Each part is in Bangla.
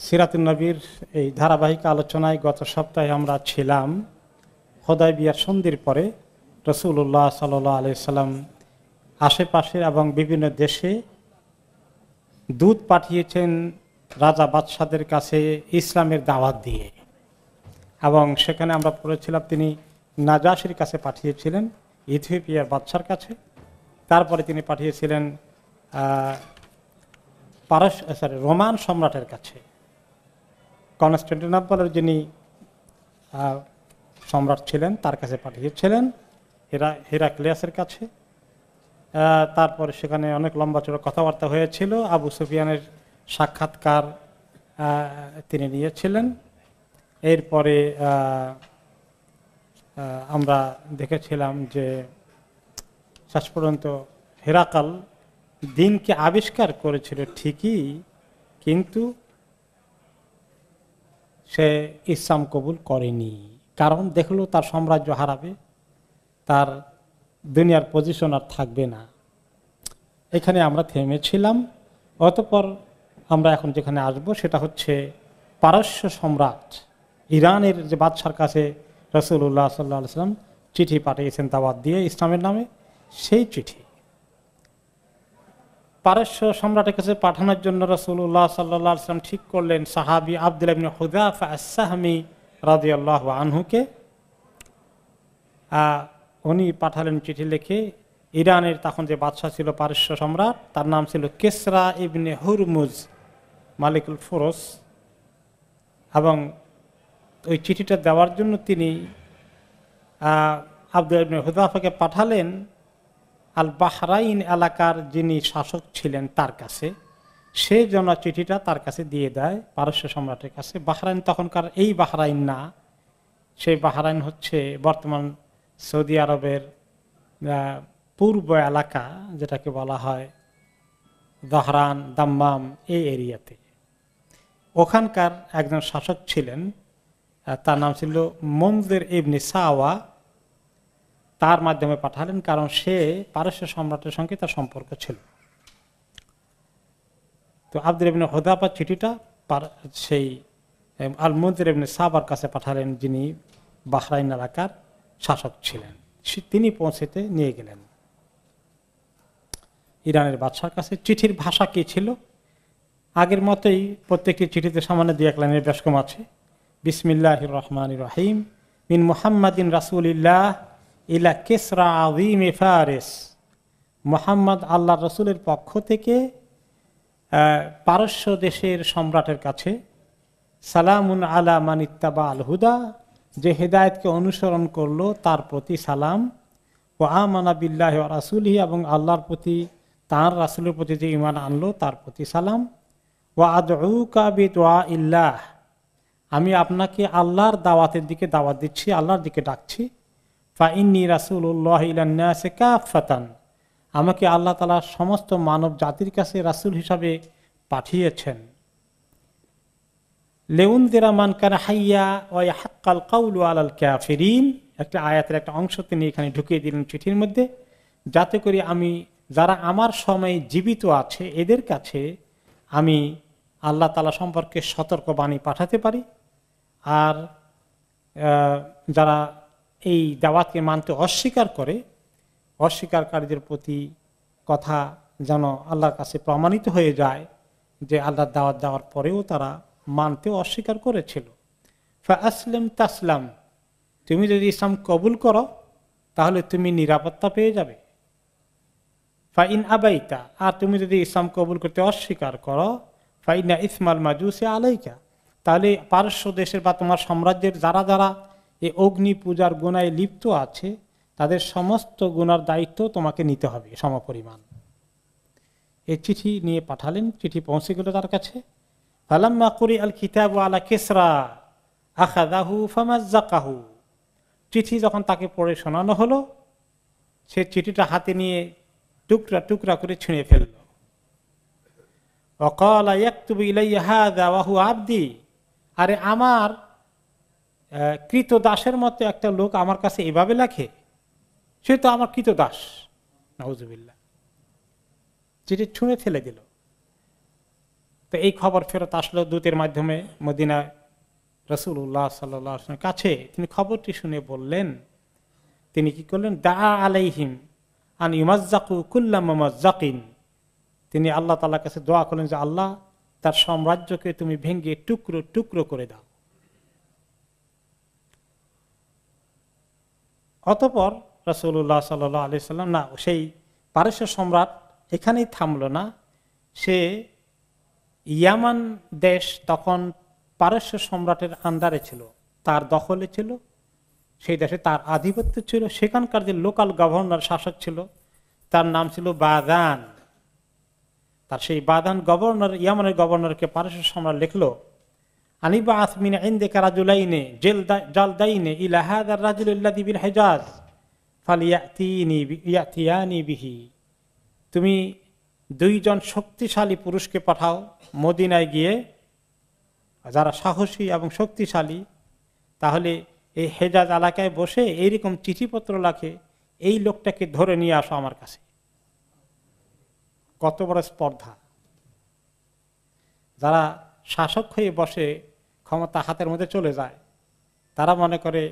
সিরাতুন নবীর এই ধারাবাহিক আলোচনায় গত সপ্তাহে আমরা ছিলাম হুদায়বিয়ার সন্ধির পরে রাসূলুল্লাহ সাল্লাল্লাহু আলাইহি সাল্লাম আশেপাশের এবং বিভিন্ন দেশে দূত পাঠিয়েছেন রাজা বাদশাদের কাছে ইসলামের দাওয়াত দিয়ে, এবং সেখানে আমরা পড়েছিলাম তিনি নাজাশির কাছে পাঠিয়েছিলেন, ইথিওপিয়ার বাদশার কাছে। তারপরে তিনি পাঠিয়েছিলেন রোমান সম্রাটের কাছে, কনস্টান্টিনোপলের যিনি সম্রাট ছিলেন তার কাছে পাঠিয়েছিলেন, হেরাক্লিয়াসের কাছে। তারপরে সেখানে অনেক লম্বা চড়া কথাবার্তা হয়েছিল। আবু সুফিয়ানের সাক্ষাৎকার তিনি নিয়েছিলেন। এরপরে আমরা দেখেছিলাম যে শেষ পর্যন্ত হেরাকাল দিনকে আবিষ্কার করেছিল ঠিকই, কিন্তু সে ইসলাম কবুল করেনি, কারণ দেখলো তার সাম্রাজ্য হারাবে, তার দুনিয়ার পজিশন আর থাকবে না। এখানে আমরা থেমেছিলাম। অতঃপর আমরা এখন যেখানে আসব সেটা হচ্ছে পারস্য সম্রাট ইরানের যে বাদশার কাছে রাসূলুল্লাহ সাল্লাল্লাহু আলাইহি ওয়াসাল্লাম চিঠি পাঠিয়েছেন দাওয়াত দিয়ে ইসলামের নামে। সেই চিঠি পারস্য সম্রাটের কাছে পাঠানোর জন্য রাসূলুল্লাহ সাল্লাল্লাহু আলাইহি ওয়াসাল্লাম ঠিক করলেন সাহাবী আব্দুল্লাহ ইবনে হুযাফা আস-সাহমি রাদিয়াল্লাহু আনহুকে। উনি পাঠালেন চিঠি লিখে। ইরানের তখন যে বাদশা ছিল পারস্য সম্রাট, তার নাম ছিল কিসরা ইবনে হুরমুজ মালিকুল ফুরস, এবং ওই চিঠিটা দেওয়ার জন্য তিনি আব্দুল্লাহ ইবনে হুযাফাকে পাঠালেন আল বাহরাইন এলাকার যিনি শাসক ছিলেন তার কাছে। সে যেন চিঠিটা তার কাছে দিয়ে দেয় পারস্য সম্রাটের কাছে। বাহরাইন তখনকার এই বাহরাইন না, সেই বাহরাইন হচ্ছে বর্তমান সৌদি আরবের পূর্ব এলাকা, যেটাকে বলা হয় দহরান, দাম্মাম, এই এরিয়াতে। ওখানকার একজন শাসক ছিলেন, তার নাম ছিল মুনজির ইবনে সাওয়া। তার মাধ্যমে পাঠালেন, কারণ সে পারস্য সম্রাটের সঙ্গে তার সম্পর্ক ছিল। তো আব্দুল্লাহ ইবনে হুযাফা চিঠিটা সেই আল মুনজির ইবনে সাওয়ার কাছে পাঠালেন, যিনি বাহরাইন এলাকার শাসক ছিলেন। তিনি পৌঁছেতে নিয়ে গেলেন ইরানের বাদশার কাছে। চিঠির ভাষা কি ছিল? আগের মতোই প্রত্যেকটি চিঠিতে সামান্য 2-1 লাইনের বেশ কম আছে। বিসমিল্লাহির রহমানির রহিম, মিন মুহাম্মাদিন রাসূলিল্লাহ ইলা কিসরা আযীম ফারিস। মুহাম্মদ আল্লাহর রাসূলের পক্ষ থেকে পারস্য দেশের সম্রাটের কাছে। সালামুন আলা মান ইত্তাবা আল হুদা, যে হেদায়েতকে অনুসরণ করলো তার প্রতি সালাম। ওয়া আমানা বিল্লাহি ওয়া রাসূলিহি, এবং আল্লাহর প্রতি তার রাসূলের প্রতি যে ঈমান আনলো তার প্রতি সালাম। ওয়া আদউকা বিদুআইল্লাহ, আমি আপনাকে আল্লাহর দাওয়াতের দিকে দাওয়াত দিচ্ছি, আল্লাহর দিকে ডাকছি। ফা ইন্নী রাসূলুল্লাহি ইলান নাসি কাফাতান, আমাকে আল্লাহ তাআলা সমস্ত মানব জাতির কাছে রাসূল হিসাবে পাঠিয়েছেন। লিউনদিরা মান কানা হাইয়া ওয়া ইয়াহাক্কাল কাউলু আলাল কাফিরিন, একটা আয়াতের একটা অংশ তিনি এখানে ঢুকিয়ে দিলেন চিঠির মধ্যে, যাতে করে আমি যারা আমার সময়ে জীবিত আছে এদের কাছে আমি আল্লাহ তাআলা সম্পর্কে সতর্কবাণী পাঠাতে পারি, আর যারা এই দাওয়াতকে মানতে অস্বীকার করে, অস্বীকারীদের প্রতি কথা যেন আল্লাহর কাছে প্রমাণিত হয়ে যায় যে আল্লাহর দাওয়াত দেওয়ার পরেও তারা মানতে অস্বীকার করেছিল। ফা আসলিম তাসলাম, তুমি যদি ইসলাম কবুল করো তাহলে তুমি নিরাপত্তা পেয়ে যাবে। ফা ইন আবাইতা, আর তুমি যদি ইসলাম কবুল করতে অস্বীকার করো, ফা ইন্না ইসমাল মাজুসি আলাইকা, তাহলে পারস্য দেশের বা তোমার সাম্রাজ্যের যারা যারা এই অগ্নি পূজার গুনায় লিপ্ত আছে তাদের সমস্ত গুনার দায়িত্ব তোমাকে নিতে হবে সমপরিমাণ। এই চিঠি নিয়ে পাঠালেন, চিঠি পৌঁছে গেল তার কাছে। ফালাম্মা কুরি আল কিতাবু আলা কিসরা আখাযাহু ফামাজ্জাকাহু, চিঠি যখন তাকে পড়ে শোনানো হলো, সে চিঠিটা হাতে নিয়ে টুকরা টুকরা করে ছিঁড়ে ফেলল। ওয়াকালা ইয়াকতুবু ইলাইয়া হাযা ওয়া হুয়া আবদি, আরে আমার কৃতদাসের মতো একটা লোক আমার কাছে এভাবে লেখে, সে তো আমার কৃতদাস। নাউযুবিল্লাহ, চিঠি ছুঁড়ে ফেলে দিল। তো এই খবর ফেরত আসলো দূতের মাধ্যমে মদিনা রাসূলুল্লাহ সাল্লাল্লাহু আলাইহি ওয়াসাল্লামের কাছে। তিনি খবরটি শুনে বললেন, তিনি কি করলেন, দা আলাইহিম আন ইউমাজ্জাকু কুল্লা মুমাজ্জাকিন। তিনি আল্লাহ তাআলার কাছে দোয়া করলেন যে আল্লাহ, তার সাম্রাজ্যকে তুমি ভেঙে টুকরো টুকরো করে দাও। অতঃপর রাসূলুল্লাহ সাল্লাল্লাহু আলাইহি ওয়াসাল্লাম না, সেই পারস্য সম্রাট এখানেই থামলো না, সে ইয়ামান দেশ তখন পারস্য সম্রাটের আন্ডারে ছিল, তার দখলে ছিল, সেই দেশে তার আধিপত্য ছিল। সেখানকার যে লোকাল গভর্নর শাসক ছিল তার নাম ছিল বাদান। তার সেই বাদান গভর্নর, ইয়ামানের গভর্নরকে পারস্য সম্রাট লিখলো, আনিবা আসমিন ইনদিকা রাজুলাইনে জালদাইনে ইলা হাযার রাজুল আল্লাযী বিল হিজাজ ফালিয়াতিয়ানি বিহি। তুমি দুইজন শক্তিশালী পুরুষকে পাঠাও মদিনায় গিয়ে, যারা সাহসী এবং শক্তিশালী, তাহলে এই হেজাজ এলাকায় বসে এইরকম চিঠিপত্র লেখে, এই লোকটাকে ধরে নিয়ে আসো আমার কাছে। কত বড় স্পর্ধা! যারা শাসক হয়ে বসে, ক্ষমতা হাতের মধ্যে চলে যায়, তারা মনে করে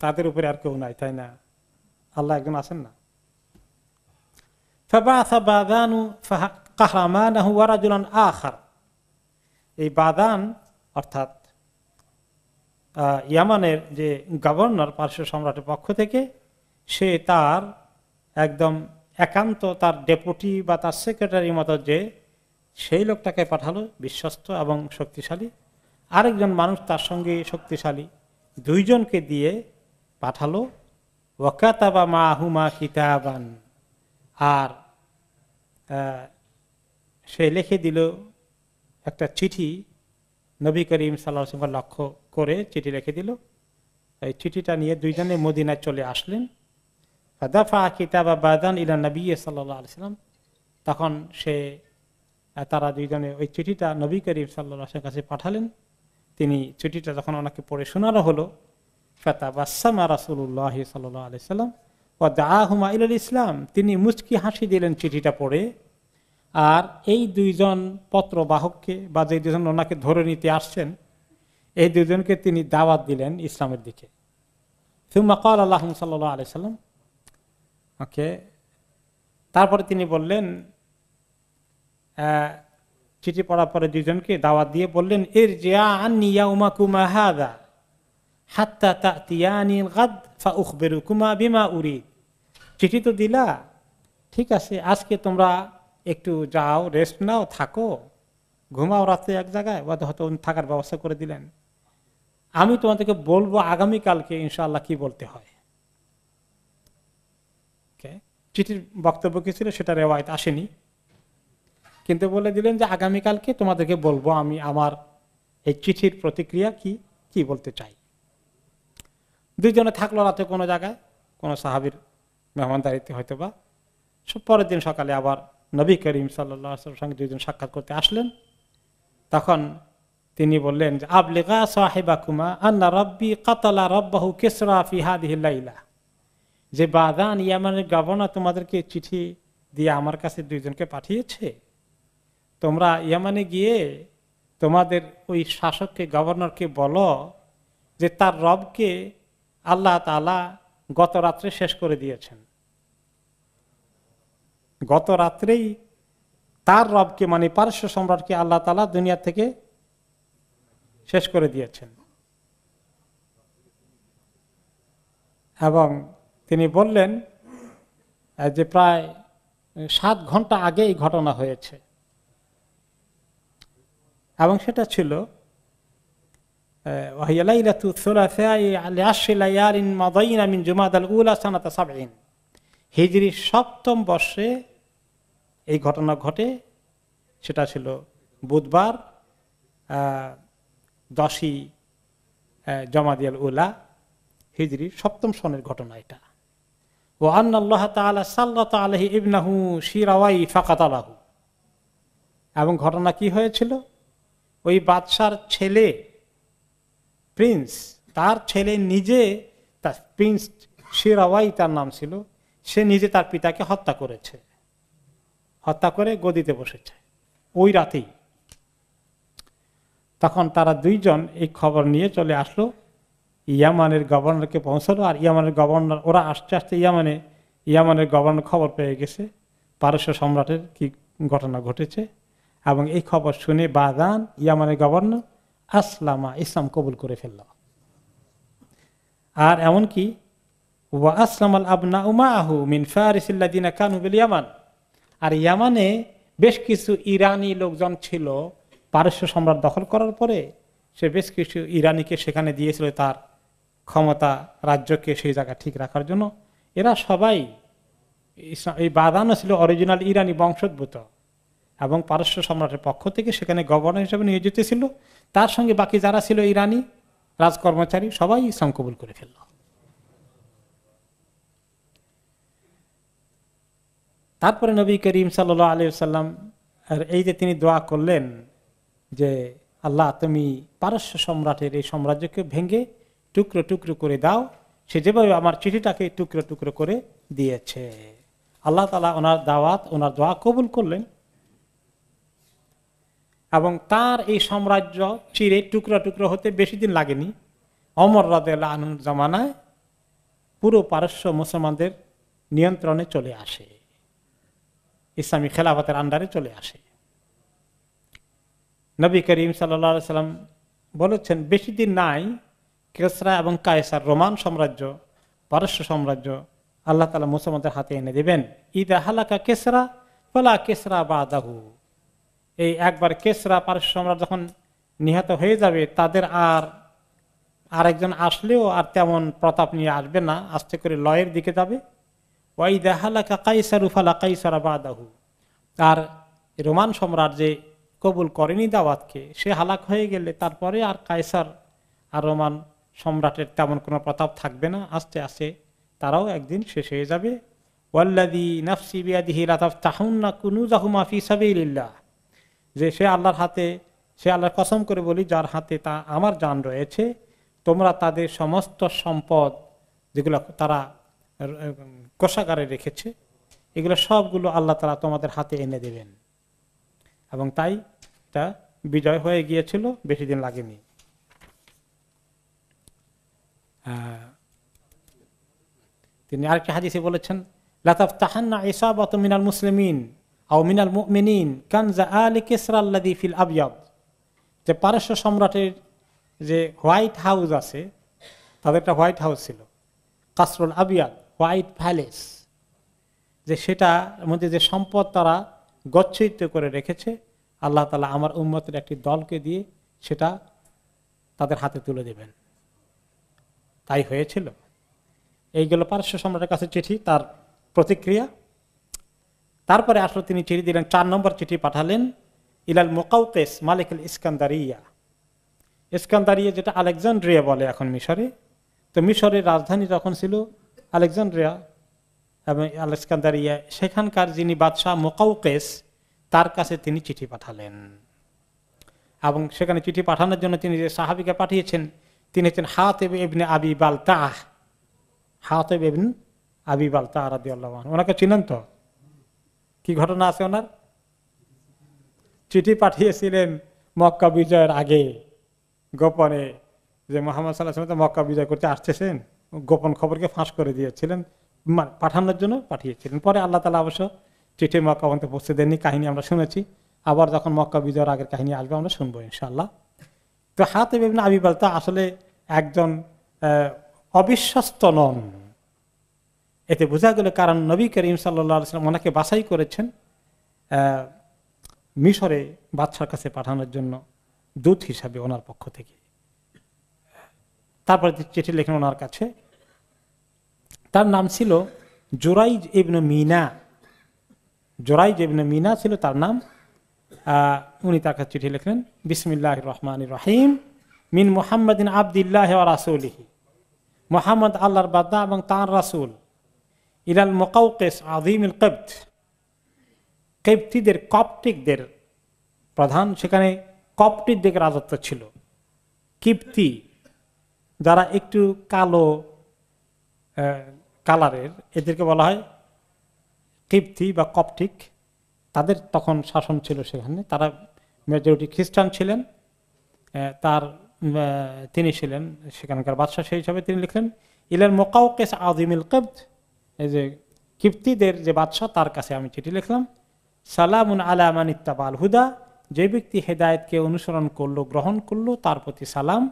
তাদের উপরে আর কেউ নাই, তাই না? আল্লাহ একজন আছেন না। এই বাদান অর্থাৎ ইয়ামানের যে গভর্নর পারস্য সম্রাটের পক্ষ থেকে, সে তার একদম একান্ত তার ডেপুটি বা তার সেক্রেটারি মতো যে সেই লোকটাকে পাঠালো, বিশ্বস্ত এবং শক্তিশালী। আরেকজন মানুষ তার সঙ্গে শক্তিশালী, দুইজনকে দিয়ে পাঠালো। ওয়াকাতাবা মাহুমা কিতাবান, আর সে লিখে দিল একটা চিঠি, নবী করিম সাল্লাল্লাহু আলাইহি ওয়াসাল্লাম লক্ষ্য করে চিঠি লিখে দিল। এই চিঠিটা নিয়ে দুইজনে মদিনায় চলে আসলেন। ফাদাফা কিতাবা বাদান ইলা নবী সাল্লাল্লাহু আলাইহি ওয়াসাল্লাম। তখন তারা দুইজনে ওই চিঠিটা নবী করিম সাল্লাল্লাহু আলাইহি ওয়াসাল্লামের কাছে পাঠালেন। তিনি চিঠিটা যখন ওনাকে পড়ে শোনানো হলো, ফাতাবাসসামা রাসূলুল্লাহ সাল্লাল্লাহু আলাইহি ওয়াসাল্লাম ওয়া দাআহুমা ইলাল ইসলাম। তিনি মুচকি হাসি দিলেন চিঠিটা পড়ে, আর এই দুইজন পত্রবাহককে বা যে দুজন ওনাকে ধরে নিতে আসছেন, এই দুজনকে তিনি দাওয়াত দিলেন ইসলামের দিকে। সুম্মা ক্বালা লাহুম সাল্লাল্লাহু আলাইহি ওয়াসাল্লাম, ওকে, তারপরে তিনি বললেন, চিঠি পড়ার পরে দুজনকে দাওয়াত দিয়ে বললেন, ইরজিআ আন্নী ইয়াউমাকুমা হাযা হাত্তা তাতিয়ানিল গাদ ফাউখবিরুকুমা বিমা উরিদ। চিঠি তো দিলা, ঠিক আছে, আজকে তোমরা একটু যাও, রেস্ট নাও, থাকো, ঘুমাও রাতে এক জায়গায়, হয়তো থাকার ব্যবস্থা করে দিলেন। আমি তোমাদেরকে বলবো আগামীকালকে ইনশাআল্লাহ কি বলতে হয়। চিঠির বক্তব্য কি ছিল সেটা রেওয়ায়েত আসেনি, কিন্তু বলে দিলেন যে আগামীকালকে তোমাদেরকে বলবো আমি আমার এই চিঠির প্রতিক্রিয়া কি বলতে চাই। দুইজনে থাকলো রাতে কোনো জায়গায়, কোনো সাহাবীর মেহমানদারিতে হয়তো বা। পরের দিন সকালে আবার নবী করিম সাল্লাল্লাহু আলাইহি ওয়াসাল্লামের সঙ্গে দুইজন সাক্ষাৎ করতে আসলেন। তখন তিনি বললেন যে আবলিগা সাহিবাকুমা আন্না রাব্বি কাতালা রাব্বাহু কিসরা ফি হাদিহিল লাইলা। যে বাদান ইয়ামানের গভর্নর তোমাদেরকে চিঠি দিয়ে আমার কাছে দুইজনকে পাঠিয়েছে, তোমরা ইয়ামানে গিয়ে তোমাদের ওই শাসককে, গভর্নরকে বলো যে তার রবকে আল্লাহ তাআলা গত রাত্রে শেষ করে দিয়েছেন। গত রাত্রেই তার রবকে, মানে পারস্য সম্রাটকে আল্লাহ তাআলা দুনিয়া থেকে শেষ করে দিয়েছেন। এবং তিনি বললেন যে প্রায় 7 ঘন্টা আগে এই ঘটনা হয়েছে, এবং সেটা ছিল হিজরি 7ম বর্ষে এই ঘটনা ঘটে। সেটা ছিল বুধবার 10ই জমাদিয়াল উলা, হিজরি 7ম সনের ঘটনা এটা। ওয়া আন্নাল্লাহ তাআলা সাল্লাতা আলাইহি ইবনাহু শিরাওয়াই ফাকাতালাহু। এবং ঘটনা কি হয়েছিল, ওই বাদশার ছেলে প্রিন্স, তার ছেলে নিজে, তার প্রিন্স শিরাওয়াই তার নাম ছিল, সে নিজে তার পিতাকে হত্যা করেছে, হত্যা করে গদিতে বসেছে ওই রাতেই। তখন তারা দুইজন এই খবর নিয়ে চলে আসলো, ইয়ামানের গভর্নরকে পৌঁছালো। আর ইয়ামানের গভর্নর, ওরা আস্তে আস্তে ইয়ামানের গভর্নর খবর পেয়ে গেছে পারস্য সম্রাটের কি ঘটনা ঘটেছে, এবং এই খবর শুনে বাদান ইয়ামানের গভর্নর আসলামা, ইসলাম কবুল করে ফেলল। আর এমনকি ওয়া আসলামাল আবনা উমাহু মিন ফারিসিল্লাযিনা কানু বিল ইয়ামান, আর ইয়ামানে বেশ কিছু ইরানি লোকজন ছিল পারস্য সম্রাট দখল করার পরে, সে বেশ কিছু ইরানিকে সেখানে দিয়েছিল তার ক্ষমতা, রাজ্যকে সেই জায়গা ঠিক রাখার জন্য। এরা সবাই, এই বাদানও ছিল অরিজিনাল ইরানি বংশোদ্ভূত, এবং পারস্য সম্রাটের পক্ষ থেকে সেখানে গভর্নর হিসেবে নিয়োজিত ছিল। তার সঙ্গে বাকি যারা ছিল ইরানি রাজকর্মচারী, সবাই ইসলাম কবুল করে ফেলল। তারপরে নবী করিম সাল্লাল্লাহু আলাইহি ওয়াসাল্লাম এই যে তিনি দোয়া করলেন যে আল্লাহ তুমি পারস্য সম্রাটের এই সাম্রাজ্যকে ভেঙে টুকরো টুকরো করে দাও, সে যেভাবে আমার চিঠিটাকে টুকরো টুকরো করে দিয়েছে। আল্লাহ তাআলা ওনার দাওয়াত, ওনার দোয়া কবুল করলেন, এবং তার এই সাম্রাজ্য চিরে টুকরো টুকরো হতে বেশি দিন লাগেনি। ওমর রাদিয়াল্লাহু আনহুর জামানায় পুরো পারস্য মুসলমানদের নিয়ন্ত্রণে চলে আসে, ইসলামী খেলাফতের আন্ডারে চলে আসে। নবী করিম সাল্লাল্লাহু আলাইহি সাল্লাম বলেছেন বেশি দিন নাই, কিসরা এবং কায়সার রোমান সাম্রাজ্য, পারস্য সাম্রাজ্য আল্লাহ তাআলা মুসলমানদের হাতে এনে দেবেন। ইদা হালাকা কিসরা ফালা কিসরা বাদাহু, এই একবার কিসরা পারস্য সম্রাট যখন নিহত হয়ে যাবে, তাদের আর আরেকজন আসলেও আর তেমন প্রতাপ নিয়ে আসবে না, আস্তে করে লয়ের দিকে যাবে। ওয়াইদা হালাকা কাইসারু ফালা কাইসারা বাদাহু, আর রোমান সম্রাট যে কবুল করেনি দাওয়াতকে, সে হালাক হয়ে গেলে তারপরে আর কায়সার আর রোমান সম্রাটের তেমন কোনো প্রতাপ থাকবে না, আস্তে আস্তে তারাও একদিন শেষ হয়ে যাবে। ওয়াল্লাযী নাফসি বিয়াদিহি লাতাফতাহুন্না কুনুজাহুম ফি সাবিলিল্লাহ, যে সে আল্লাহর হাতে, সে আল্লাহর কসম করে বলি যার হাতে তা আমার জান রয়েছে, তোমরা তাদের সমস্ত সম্পদ যেগুলো তারা কোষাগারে রেখেছে, এগুলো সবগুলো আল্লাহ তাআলা তোমাদের হাতে এনে দেবেন। এবং তাই তা বিজয় হয়ে গিয়েছিল, বেশি দিন লাগেনি। তিনি আরেকটি হাদিসে বলেছেন লাতাফতাহান্না ইসাবাতু মিনাল মুসলিমিন আও মিনাল মুমিনিন কানজা আলি কিসরা আল্লাযী ফিল আবয়াদ, যে পারস্য সম্রাটের যে হোয়াইট হাউস আছে, তাদের একটা হোয়াইট হাউস ছিল, কাসরুল আবিয়াদ, হোয়াইট প্যালেস, যে সেটার মধ্যে যে সম্পদ তারা গচ্ছিত করে রেখেছে, আল্লাহ তাআলা আমার উম্মতের একটি দলকে দিয়ে সেটা তাদের হাতে তুলে দেবেন। তাই হয়েছিল। এইগুলো পারস্য সম্রাটের কাছে চিঠি, তার প্রতিক্রিয়া। তারপরে আসলে তিনি চিঠি দিলেন, 4 নম্বর চিঠি পাঠালেন ইলাল মুকাউকিস মালিক আল ইস্কান্দারিয়া। ইস্কান্দারিয়া যেটা আলেকজান্দ্রিয়া বলে এখন মিশরে, তো মিশরের রাজধানী তখন ছিল আলেকজান্দ্রিয়া এবং আলেকজান্দ্রিয়া, সেখানকার যিনি বাদশাহ মুকাউকিস, তার কাছে তিনি চিঠি পাঠালেন। এবং সেখানে চিঠি পাঠানোর জন্য তিনি যে সাহাবীকে পাঠিয়েছেন, তিনি হচ্ছেন হাতিব ইবনে আবি বালতাহ। হাতিব ইবনে আবি বালতাহ রাদিয়াল্লাহু আনহু, ওনাকে চিনেন তো? কি ঘটনা আছে ওনার? চিঠি পাঠিয়েছিলেন মক্কা বিজয়ের আগে গোপনে, যে মুহাম্মদ সাল্লাল্লাহু আলাইহি ওয়াসাল্লাম মক্কা বিজয় করতে আসতেছেন, গোপন খবরকে ফাঁস করে দিয়েছিলেন, পাঠানোর জন্য পাঠিয়েছিলেন। পরে আল্লাহ তাআলা অবশ্য চিঠি মক্কা পর্যন্ত পৌঁছে দেননি, কাহিনী আমরা শুনেছি। আবার যখন মক্কা বিজয়ের আগের কাহিনী আসবে আমরা শুনবো ইনশাআল্লাহ। তো হাতিব ইবনে আবি বালতাহ আসলে একজন অবিশ্বস্ত নন, এতে বোঝা গেল, কারণ নবী করিম সাল্লাল্লাহু আলাইহি ওয়াসাল্লাম ওনাকে বাছাই করেছেন মিশরে বাদশার কাছে পাঠানোর জন্য দূত হিসাবে ওনার পক্ষ থেকে। তারপরে চিঠি লেখেন ওনার কাছে, তার নাম ছিল জুরাইজ ইবনে মিনা। জুরাইজ ইবনে মিনা ছিল তার নাম। উনি তার কাছে চিঠি লিখলেন, বিসমিল্লাহির রহমানির রহিম, মিন মুহাম্মাদিন আবদিল্লাহি ওয়া রাসূলিহি, মুহাম্মদ আল্লাহর বান্দা এবং তার রাসূল, ইলাল মুকাউকিস আযীমিল কিবত, কিবতীদের, কপ্টিকদের প্রধান, সেখানে কপ্টিকদের রাজত্ব ছিল। কিবতী যারা একটু কালো কালারের, এদেরকে বলা হয় কিবতী বা কপ্টিক, তাদের তখন শাসন ছিল সেখানে। তারা মেজরিটি খ্রিস্টান ছিলেন তার তিনি ছিলেন সেখানকার বাদশা, সেই হিসাবে তিনি লিখলেন ইলাল মুকাওকিস আযিমিল কিবত, এই যে কিবতীদের যে বাদশা তার কাছে আমি চিঠি লিখলাম, সালামুন আলা মান ইত্তাবাল হুদা, যে ব্যক্তি হেদায়েতকে অনুসরণ করলো গ্রহণ করলো তার প্রতি সালাম।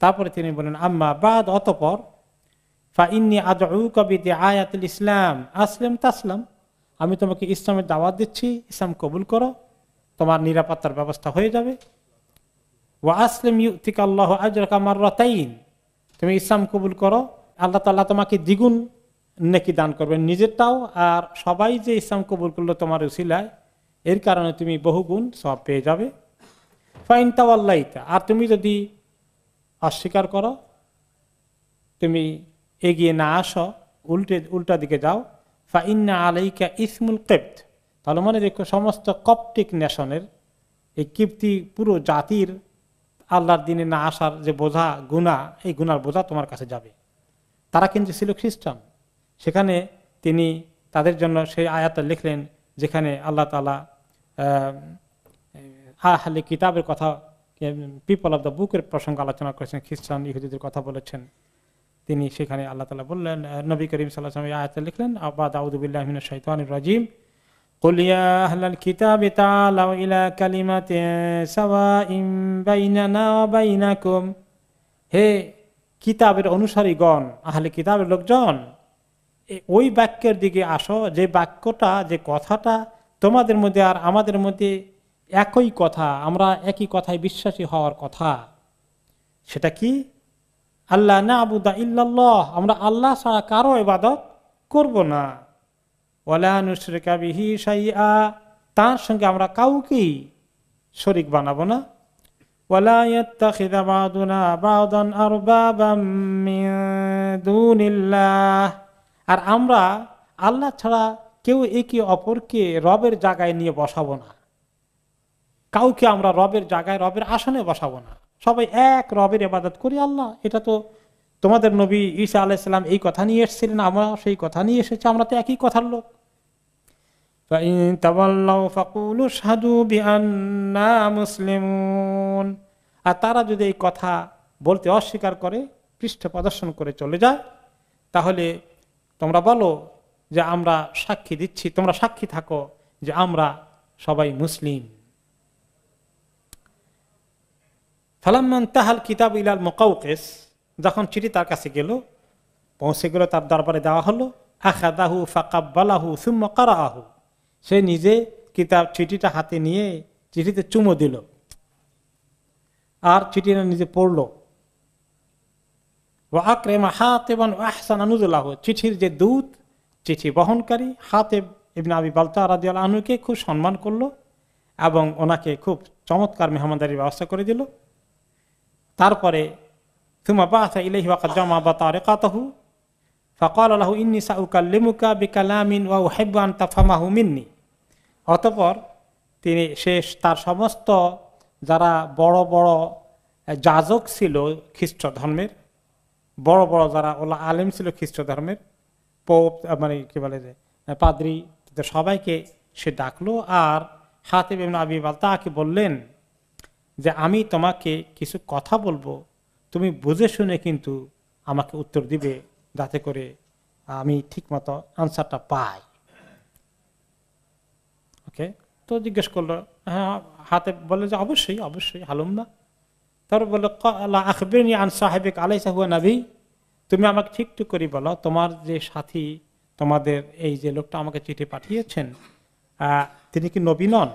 তারপরে তিনি বলেন আম্মা বাদ, অতঃপর ফা ইন্নী আদউকা বিদিআয়াতিল ইসলাম আসলিম তাসলাম, আমি তোমাকে ইসলামের দাওয়াত দিচ্ছি, ইসলাম কবুল করো, তোমার নিরাপত্তার ব্যবস্থা হয়ে যাবে। ওয়া আসলিম ইউতিকা আল্লাহু আজরাকা মাররাতাইন, তুমি ইসলাম কবুল করো, আল্লাহ তাআলা তোমাকে দ্বিগুণ নেকি দান করবেন, নিজেরটাও আর সবাই যে ইসলাম কবুল করলো তোমার উসিলায়, এর কারণে তুমি বহুগুণ সওয়াব পেয়ে যাবে। ফাইন তাওয়াল্লাইতা, আর তুমি যদি অস্বীকার করো, তুমি এগিয়ে না আসো, উল্টা দিকে যাও, ফা ইন্না আলাইকা ইসমুল কিবত, তাহলে মনে রেখো সমস্ত কপটিক নেশনের, এই কিপ্তি পুরো জাতির আল্লাহর দিনে না আসার যে বোঝা গুনাহ, এই গুনার বোঝা তোমার কাছে যাবে। তারা কিন্তু ছিল খ্রিস্টান, সেখানে তিনি তাদের জন্য সেই আয়াতটা লিখলেন যেখানে আল্লাহ তাআলা আহলে কিতাবের কথা, পিপল অফ দ্য বুকের প্রসঙ্গ আলোচনা করেছেন, খ্রিস্টান ইহুদিদের কথা বলেছেন। তিনি সেখানে আল্লাহ তাআলা বললেন, নবী করিম সাল্লাল্লাহু আলাইহি ওয়াসাল্লাম এই আয়াতটা লিখলেন, আবাদ আউযু বিল্লাহি মিনাশ শাইতানির রাজিম, কুল ইয়া আহলাল কিতাবি তাআলাউ ইলা কালিমাতিন সাওয়াইন বাইনানা ওয়া বাইনাকুম, হে কিতাবের অনুসারীগণ, আহলে কিতাবের লোকজন, ওই বাক্যের দিকে আসো যে বাক্যটা, যে কথাটা তোমাদের মধ্যে আর আমাদের মধ্যে একই কথা, আমরা একই কথায় বিশ্বাসী হওয়ার কথা। সেটা কি? আল্লাহ না'বুদা ইল্লাল্লাহ, আমরা আল্লাহ ছাড়া কারো ইবাদত করব না, ওয়ালা নুশরিকা বিহি শাইআ, তার সঙ্গে আমরা কাউকেই শরীক বানাবো না, ওয়ালা ইয়াত্তাখিযা বা'দুনা বা'দান আরবাবাম মিন দুনিল্লাহ, আর আমরা আল্লাহ ছাড়া কেউ একে অপরকে রবের জায়গায় নিয়ে বসাবো না, কাউকে আমরা রবের জায়গায়, রবের আসনে বসাবো না, সবাই এক রবের ইবাদত করি আল্লাহ। এটা তো তোমাদের নবী ঈসা আলাইহিস সালাম এই কথা নিয়ে এসেছিলেন, আমরা সেই কথা নিয়ে এসেছি, আমরা তো একই কথার লোক। ফাইন তাওয়াল্লাউ ফাকুলু শাহাদু বিআন্না মুসলিমুন, আর তারা যদি এই কথা বলতে অস্বীকার করে, পৃষ্ঠ প্রদর্শন করে চলে যায়, তাহলে তোমরা বলো যে আমরা সাক্ষী দিচ্ছি, তোমরা সাক্ষী থাকো যে আমরা সবাই মুসলিম। ফালাম্মান তাহাল কিতাব ইলাল মুকাওকিস, যখন চিঠি তার কাছে গেল, পৌঁছে গেল, তার দরবারে দেওয়া হলো, আখাদাহু ফাকাব্বালাহু সুম্মা কারাআহু, সে নিজে কিতাব চিঠিটা হাতে নিয়ে চিঠিতে চুমো দিল আর চিঠিটা নিজে পড়লো। ওয়া আকরামা হাতিবান ওয়া আহসানা নুজুলাহু, চিঠির যে দূত, চিঠি বহনকারী হাতিব ইবনে আবি বালতা রাদিয়াল্লাহু আনহুকে খুব সম্মান করলো এবং ওনাকে খুব চমৎকার মেহমানদারির ব্যবস্থা করে দিল। তারপরে সুম্মা বা'আসা ইলাইহি ওয়া ক্বাদ জামা বাতারিকাতাহু ফাকালা লাহু ইন্নী সাউকাল্লিমুকা বিকালামিন ওয়া উহিব্বু আন তাফহামাহু মিন্নি, অতঃপর তিনি শেষ তার সমস্ত যারা বড় বড় যাজক ছিল খ্রিস্ট ধর্মের, বড় বড় যারা ওলা আলেম ছিল খ্রিস্ট ধর্মের, পোপ মানে কি বলে যে পাদ্রী, সবাইকে সে ডাকলো। আর হাতিব ইবনে আবি বালতাকে বললেন যে আমি তোমাকে কিছু কথা বলবো, তুমি বুঝে শুনে কিন্তু আমাকে উত্তর দিবে, যাতে করে আমি ঠিকমতো আনসারটা পাই। ওকে, তো জিজ্ঞেস করলো, হ্যাঁ, হাতে বললো যে অবশ্যই অবশ্যই হালুম না। তারপর বললো আখবিরনি আন সাহিবিক আলাইসা হুয়া নবী, তুমি আমাকে ঠিক করে বলো তোমার যে সাথী, তোমাদের এই যে লোকটা আমাকে চিঠি পাঠিয়েছেন, তিনি কি নবী নন?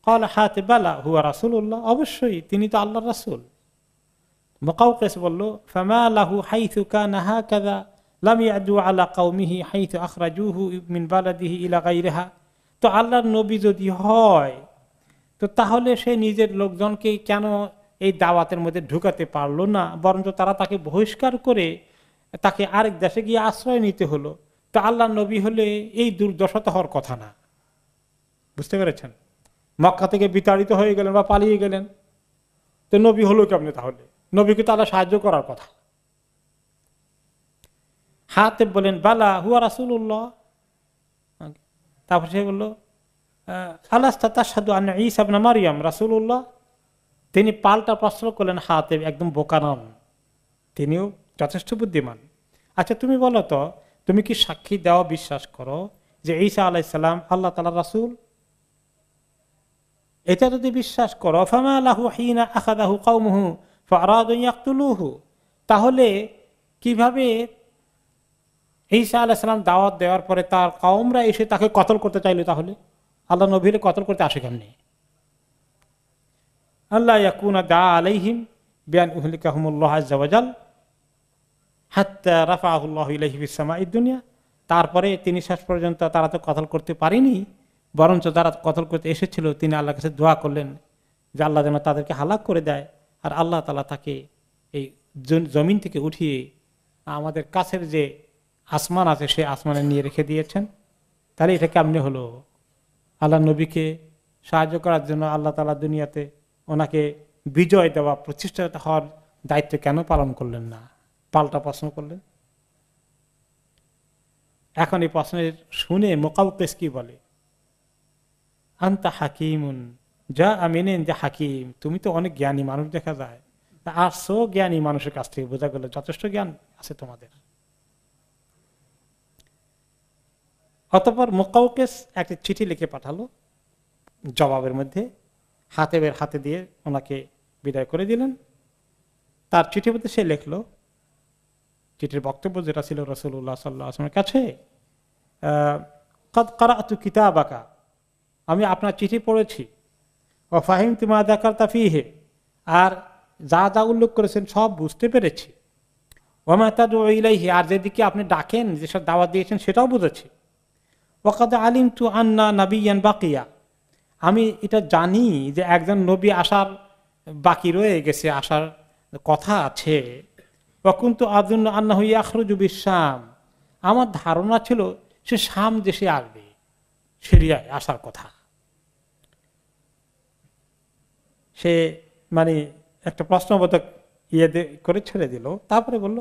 ক্বাল হাতিব বালা হুয়া রাসূলুল্লাহ, অবশ্যই তিনি তো আল্লাহর রাসূল। মুকাওকিস বলল ফামা লাহু হাইথু কানা হাকাযা লাম ইয়াদু আলা কওমিহি হাইথু আখরাজুহু মিন বালাদিহি ইলা গায়রিহা, তো আল্লাহর নবী যদি হয় তো তাহলে সে নিজের লোকজনকে কেন এই দাওয়াতের মধ্যে ঢুকাতে পারলো না, বরঞ্চ তারা তাকে বহিষ্কার করে তাকে আরেক দেশে গিয়ে আশ্রয় নিতে হলো। তো আল্লাহর নবী হলে এই দুর্দশা তো হওয়ার কথা না। বুঝতে পেরেছেন? মক্কা থেকে বিতাড়িত হয়ে গেলেন বা পালিয়ে গেলেন, তো নবী হলো কেমনে? তাহলে নবীকে তারা সাহায্য করার কথা। হাতিব বলেন বালা হুয়া রাসূলুল্লাহ। তারপর সে বলল আলাস্তা তাশহাদু আন্না ঈসা ইবনে মারইয়াম রাসূলুল্লাহ, তিনি পাল্টা প্রশ্ন করলেন, হাতেব একদম বোকা নন, তিনিও যথেষ্ট বুদ্ধিমান। আচ্ছা তুমি বলো তো, তুমি কি সাক্ষী দেওয়া বিশ্বাস করো যে ঈসা আলাইহিস সালাম আল্লাহ তাআলার রাসূল? এটা যদি বিশ্বাস করো, ফামা লাহু হিনা আখাযাহু কওমুহু ফাআরাদু ইয়াকতুলুহু, তাহলে কিভাবে ঈসা আলাইহিস সালাম দাওয়াত দেওয়ার পরে তার কওমরা এসে তাকে কতল করতে চাইলো? তাহলে আল্লাহ নবীর কতল করতে আসে কেমনে? আল্লাহ ইয়াকুনা দা আলাইহিম বিআন উহলিকাহুমুল্লাহু আযজা ওয়া জাল হাত্তা রাফাআহুল্লাহু ইলাইহি ফিস সামাঈদ দুনিয়া। তারপরে তিনি শেষ পর্যন্ত তারা তো কতল করতে পারেনি, বরঞ্চ যারা কতল করতে এসেছিল তিনি আল্লাহর কাছে দোয়া করলেন যে আল্লাহ যেন তাদেরকে হালাক করে দেয়। আর আল্লাহ তাআলা তাকে এই জমিন থেকে উঠিয়ে আমাদের কাছের যে আসমান আছে সেই আসমানে নিয়ে রেখে দিয়েছেন। তাহলে এটা কেমনে হলো? আল্লাহ নবীকে সাহায্য করার জন্য আল্লাহ তাআলা দুনিয়াতে ওনাকে বিজয় দেওয়া, প্রতিষ্ঠা হওয়ার দায়িত্ব কেন পালন করলেন না? পাল্টা প্রশ্ন করলেন। এখন এই প্রশ্নের শুনে মুকাউকিস কি বলে? আনতা হাকিমুন, যা আমিনেন যে হাকিম, তুমি তো অনেক জ্ঞানী মানুষ দেখা যায়, আর সো জ্ঞানী মানুষের কাছ থেকে বোঝা গেল যথেষ্ট জ্ঞান আছে তোমাদের। অতঃপর মুকাউকিস একটা চিঠি লিখে পাঠালো, জবাবের মধ্যে হাতেবের হাতে দিয়ে ওনাকে বিদায় করে দিলেন। তার চিঠির মধ্যে সে লিখলো, চিঠির বক্তব্য যেটা ছিল রাসূলুল্লাহ সাল্লাল্লাহু আলাইহি ওয়াসাল্লামের কাছে, ক্বাদ ক্বারাতু কিতাবাকা, আমি আপনার চিঠি পড়েছি, ওয়া ফাহিমতু মা যাকারতা ফীহি, আর যা যা উল্লেখ করেছেন সব বুঝতে পেরেছি, ওয়া মা তাদউ ইলাইহি, আর যেদিকে আপনি ডাকেন, যেসব দাওয়াত দিয়েছেন সেটাও বুঝেছি, ওয়া ক্বাদ আলিমতু আন্না নাবিয়্যান বাকিয়া, আমি এটা জানি যে একজন নবী আসার বাকি রয়ে গেছে, আসার কথা আছে, ওয়া কুনতু আযুন্নু আন্নাহু ইয়াখরুজু বিশ-শাম, আমার ধারণা ছিল সে শাম দেশে আসবে, সিরিয়ায় আসার কথা। সে মানে একটা প্রশ্নবোধক করে ছেড়ে দিল। তারপরে বলল,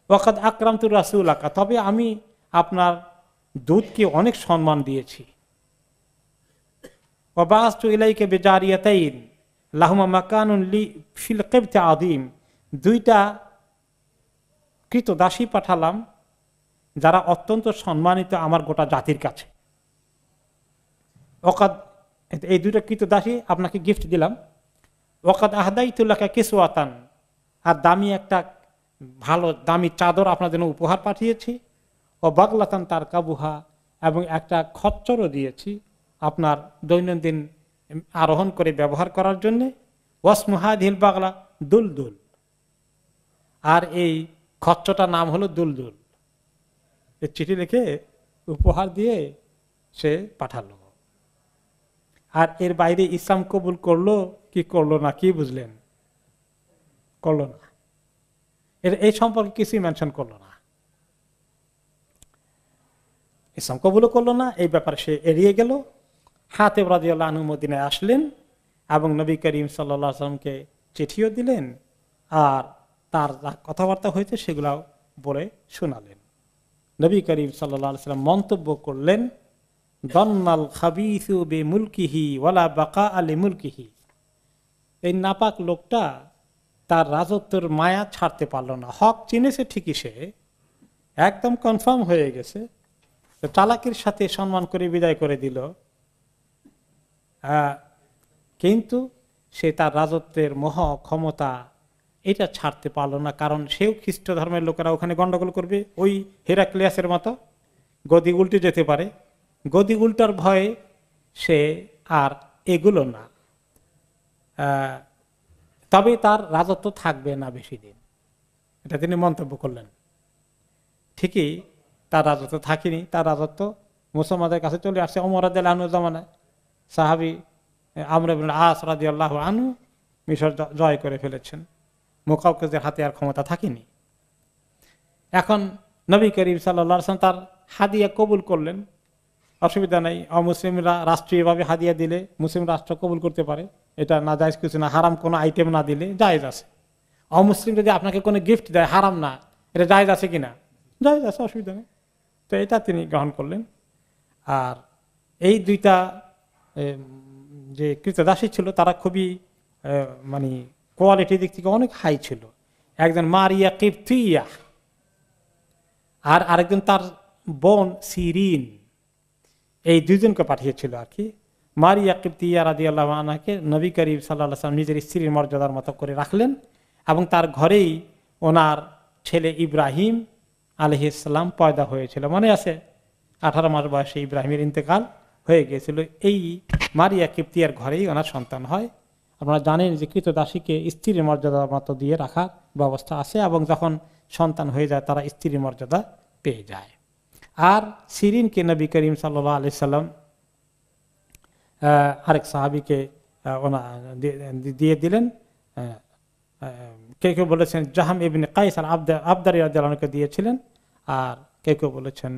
ওয়াকাদ আকরামতু রাসূলাকা, তবে আমি আপনার দূতকে অনেক সম্মান দিয়েছি, ওয়া বাআসতু ইলাইকা বিজারিয়াতাইন লাহুমা মাকানুন লি ফিল কিবতি আযীম, দুইটা কৃতদাসী পাঠালাম যারা অত্যন্ত সম্মানিত আমার গোটা জাতির কাছে। ওয়াকাদ, এই দুইটা কৃতদাসী আপনাকে গিফট দিলাম। ওয়াকাদ আহদাইতু লাকা কিসওয়াতান, আর দামি একটা ভালো দামি চাদর আপনার জন্য উপহার পাঠিয়েছি। ও বাগলাতান তার কাবুহা, এবং একটা খচ্চরও দিয়েছি আপনার দৈনন্দিন আরোহণ করে ব্যবহার করার জন্য। ওয়াসমুহাদিল বাগলা দুলদুল, আর এই খচ্চটার নাম হলো দুলদুল। এই চিঠি লিখে উপহার দিয়ে সে পাঠালো। আর এর বাইরে ইসলাম কবুল করলো কি করলো না, কি বুঝলেন? করলো না। এই সম্পর্কে কিছুই মেনশন করলো না। ইসলাম কবুলও করলো না, এই ব্যাপারে সে এড়িয়ে গেল। হাতেব রাদিয়াল্লাহু আনহু মদিনায় আসলেন এবং নবী করিম সাল্লাল্লাহু আলাইহি ওয়াসাল্লামকে চিঠিও দিলেন, আর তার যা কথাবার্তা হয়েছে সেগুলাও বলে শোনালেন। নবী করিম সাল্লাল্লাহু আলাইহি ওয়াসাল্লাম মন্তব্য করলেন, দন্নাল খাবিসু বিমুলকিহি ওয়ালা বাকা লিমুলকিহি, এই নাপাক লোকটা তার রাজত্বের মায়া ছাড়তে পারল না। হক চিনেছে ঠিকই, সে একদম কনফার্ম হয়ে গেছে, চালাকির সাথে সম্মান করে বিদায় করে দিল, কিন্তু সে তার রাজত্বের মোহ ক্ষমতা এটা ছাড়তে পারলো না। কারণ সেও খ্রিস্ট ধর্মের লোকেরা ওখানে গন্ডগোল করবে, ওই হেরাক্লিয়াসের মতো গদি উল্টে যেতে পারে। গদি উল্টার ভয়ে সে আর এগুলো না। তবে তার রাজত্ব থাকবে না বেশি দিন, এটা তিনি মন্তব্য করলেন। ঠিকই তার রাজত্ব থাকেনি, তার রাজত্ব মুসলমানদের কাছে চলে আসছে। ওমর রাদিয়াল্লাহু আনহু জামানায় সাহাবী আমর ইবনে আস রাদিয়াল্লাহু আনহু মিশর জয় করে ফেলেছেন, মুকাউকিসের হাতে আর ক্ষমতা থাকেনি। এখন নবী করিম সাল্লাল্লাহু আলাইহি ওয়াসাল্লাম তার হাদিয়া কবুল করলেন, অসুবিধা নেই। অমুসলিমরা রাষ্ট্রীয়ভাবে হাদিয়া দিলে মুসলিম রাষ্ট্র কবুল করতে পারে, এটা না জায়েজ কিছু না। হারাম কোনো আইটেম না দিলে জায়েজ আছে। অমুসলিম যদি আপনাকে কোনো গিফট দেয় হারাম না, এটা জায়েজ আছে কিনা? জায়েজ আছে, অসুবিধা নেই। তো এটা তিনি গ্রহণ করলেন। আর এই দুইটা যে কৃতদাসী ছিল তারা খুবই মানে কোয়ালিটির দিক থেকে অনেক হাই ছিল। একজন মারিয়া কিপ্তিয়া আর আরেকজন তার বোন সিরিন, এই দুইজনকে পাঠিয়েছিল আর কি। মারিয়া কিপ্তিয়া রাদিয়াল্লাহু আনহাকে নবী করিম সাল্লাল্লাহু আলাইহি ওয়াসাল্লাম নিজের স্ত্রীর মর্যাদার মতো করে রাখলেন এবং তার ঘরেই ওনার ছেলে ইব্রাহিম আলাইহিস সালাম পয়দা হয়েছিল। মনে আছে 18 মাস বয়সে ইব্রাহিমের ইন্তেকাল হয়ে গিয়েছিল। এই মারিয়া কিপ্তিয়ার ঘরেই ওনার সন্তান হয়। আপনারা জানেন যে কৃতদাসীকে স্ত্রীর মর্যাদার মতো দিয়ে রাখার ব্যবস্থা আছে এবং যখন সন্তান হয়ে যায় তারা স্ত্রীর মর্যাদা পেয়ে যায়। আর সিরিনকে নবী করিম সাল্লাল্লাহু আলাইহি সাল্লাম আরেক সাহাবীকে দিয়ে দিলেন। কেউ কেউ বলেছেন জাহাম ইবনে কাইস আল আবদারি রাদিয়াল্লাহু আনহুকে দিয়েছিলেন, আর কেউ কেউ বলেছেন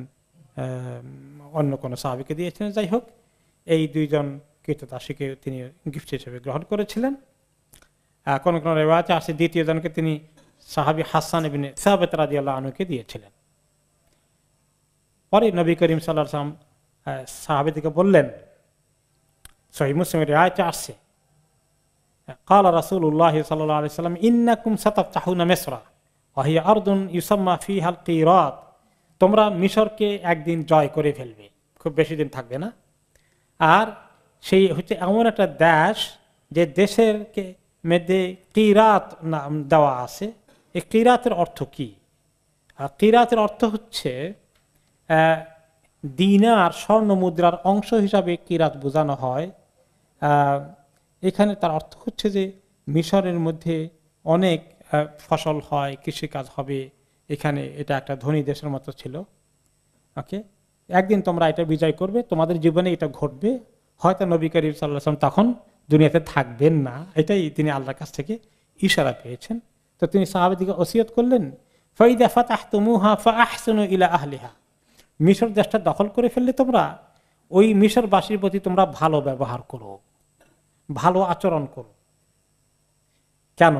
অন্য কোনো সাহাবীকে দিয়েছিলেন। যাই হোক, এই দুইজন কৃতদাসীকে তিনি গিফট হিসেবে গ্রহণ করেছিলেন। কোন কোন রিওয়ায়াতে আছে দ্বিতীয় জনকে তিনি সাহাবী হাসান ইবনে সাবিত রাদিয়াল্লাহু আনহুকে দিয়েছিলেন। পরে নবী করিম সাল্লাল্লাহু আলাইহি ওয়াসাল্লাম সাহাবীদেরকে বললেন, সহিহ মুসলিমের রিওয়ায়াতে আছে, قال رسول الله صلى الله عليه وسلم إنكم ستفتحون مصر وهي أرض يسمى فيها القيراط। তোমরা মিশরকে একদিন জয় করে ফেলবে, খুব বেশি দিন থাকবে না। আর সেই হচ্ছে এমন একটা দেশ যে দেশের মধ্যে কিরাত নাম দেওয়া আছে। এই কিরাতের অর্থ কি? কিরাতের অর্থ হচ্ছে দিনার, স্বর্ণ মুদ্রার অংশ হিসাবে কিরাত বোঝানো হয়। এখানে তার অর্থ হচ্ছে যে মিশরের মধ্যে অনেক ফসল হয়, কৃষিকাজ হবে, এখানে এটা একটা ধনী দেশের মতো ছিল। ওকে, একদিন তোমরা এটা বিজয় করবে, তোমাদের জীবনে এটা ঘটবে। হয়তো নবী করিম সাল্লাল্লাহু আলাইহি ওয়াসাল্লাম তখন দুনিয়াতে থাকবেন না, এটাই তিনি আল্লাহর কাছ থেকে ইশারা পেয়েছেন। তো তিনি সাহাবাদেরকে ওসিয়ত করলেন, ফাইদা ফাতাহতুমুহা ফাআহসিনু ইলা আহলিহা। মিশর দেশটা দখল করে ফেললে তোমরা ওই মিশরবাসীর প্রতি তোমরা ভালো ব্যবহার করো, ভালো আচরণ করো। কেন?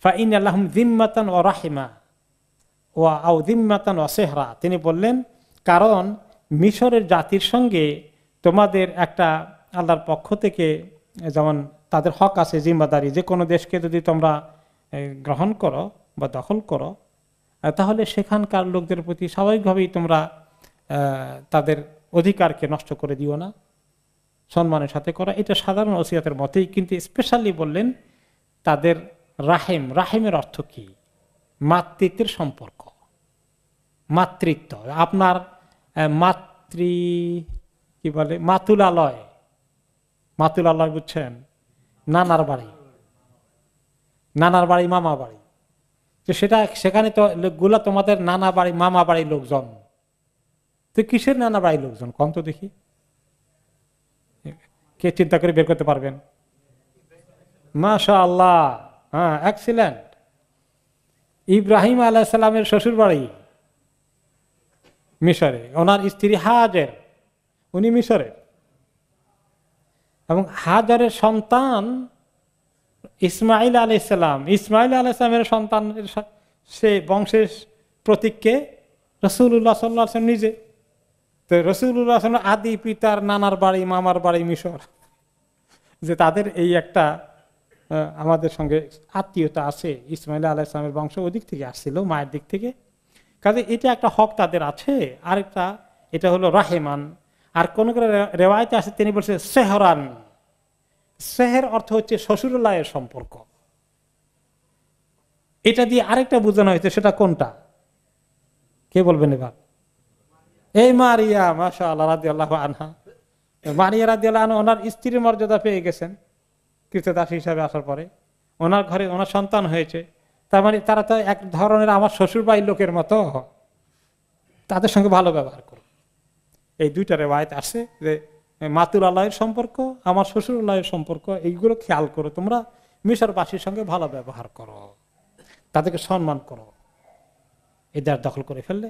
ফাইন লাহুম যিম্মাতান ওয়া রাহিমা ওয়া আও যিম্মাতান ওয়া সিহরা। তিনি বললেন, কারণ মিশরের জাতির সঙ্গে তোমাদের একটা আল্লাহর পক্ষ থেকে যেমন তাদের হক আছে, জিম্মাদারি। যে কোনো দেশকে যদি তোমরা গ্রহণ করো বা দখল করো, তাহলে সেখানকার লোকদের প্রতি স্বাভাবিকভাবেই তোমরা তাদের অধিকারকে নষ্ট করে দিও না, সম্মানের সাথে করা। এটা সাধারণ ওসিয়তের মতেই, কিন্তু স্পেশালি বললেন তাদের রাহিম। রাহিমের অর্থ কি? মাতৃত্বের সম্পর্ক, মাতৃত্ব। আপনার কি বলে মাতুলালয়, মাতুলালয় বুঝছেন? নানার বাড়ি, নানার বাড়ি মামা বাড়ি। তো সেখানে তো লোকগুলা তোমাদের নানা বাড়ি মামা বাড়ির লোকজন। তো কিসের নানা বাড়ির লোকজন কম তো দেখি, কে চিন্তা করে বের করতে পারবেন? মাশাআল্লাহ, হ্যাঁ, এক্সিলেন্ট। ইব্রাহিম আলাইহিস সালামের শ্বশুর বাড়ি মিশরে, ওনার স্ত্রী হাজের, উনি মিশরের। এবং হাজারের সন্তান ইসমাইল আলাইহিস সালাম। ইসমাইল আলাইহিস সালামের সন্তানের সে বংশের প্রতীককে রাসূলুল্লাহ সাল্লাল্লাহু আলাইহি ওয়াসাল্লাম নিজে। তো রাসূলুল্লাহ সাল্লাল্লাহু আলাইহি ওয়াসাল্লাম আদি পিতার নানার বাড়ি মামার বাড়ি মিশর, যে তাদের এই একটা আমাদের সঙ্গে আত্মীয়তা আছে। ইসমাইল আলাইহিস সালামের বংশ ওদিক থেকে আসছিল, মায়ের দিক থেকে। কাজে এটা একটা হক তাদের আছে। আরেকটা এটা হলো রাহেমান। আর কোন কোন রেওয়ায়েতে আছে তিনি বলছেন সেহরান। সেহের অর্থ হচ্ছে শ্বশুরালয়ের সম্পর্ক। এটা দিয়ে আরেকটা বোঝানো হয়েছে, সেটা কোনটা কে বলবেন এবার? এই মারিয়া, মাশাআল্লাহ, রাদিয়াল্লাহু আনহা। মারিয়া রাদিয়াল্লাহু আনহা ওনার স্ত্রীর মর্যাদা পেয়ে গেছেন কৃতদাসী হিসাবে আসার পরে। ওনার ঘরে ওনার সন্তান হয়েছে। তার মানে তারা তো এক ধরনের আমার শ্বশুর বাড়ির লোকের মতো, তাদের সঙ্গে ভালো ব্যবহার করো। এই দুইটা রিওয়ায়াত আছে যে মাতুলালয়ের সম্পর্ক, আমার শ্বশুরালয়ের সম্পর্ক, এইগুলো খেয়াল করো তোমরা। মিশরবাসীর সঙ্গে ভালো ব্যবহার করো, তাদেরকে সম্মান করো। এদের দখল করে ফেললে।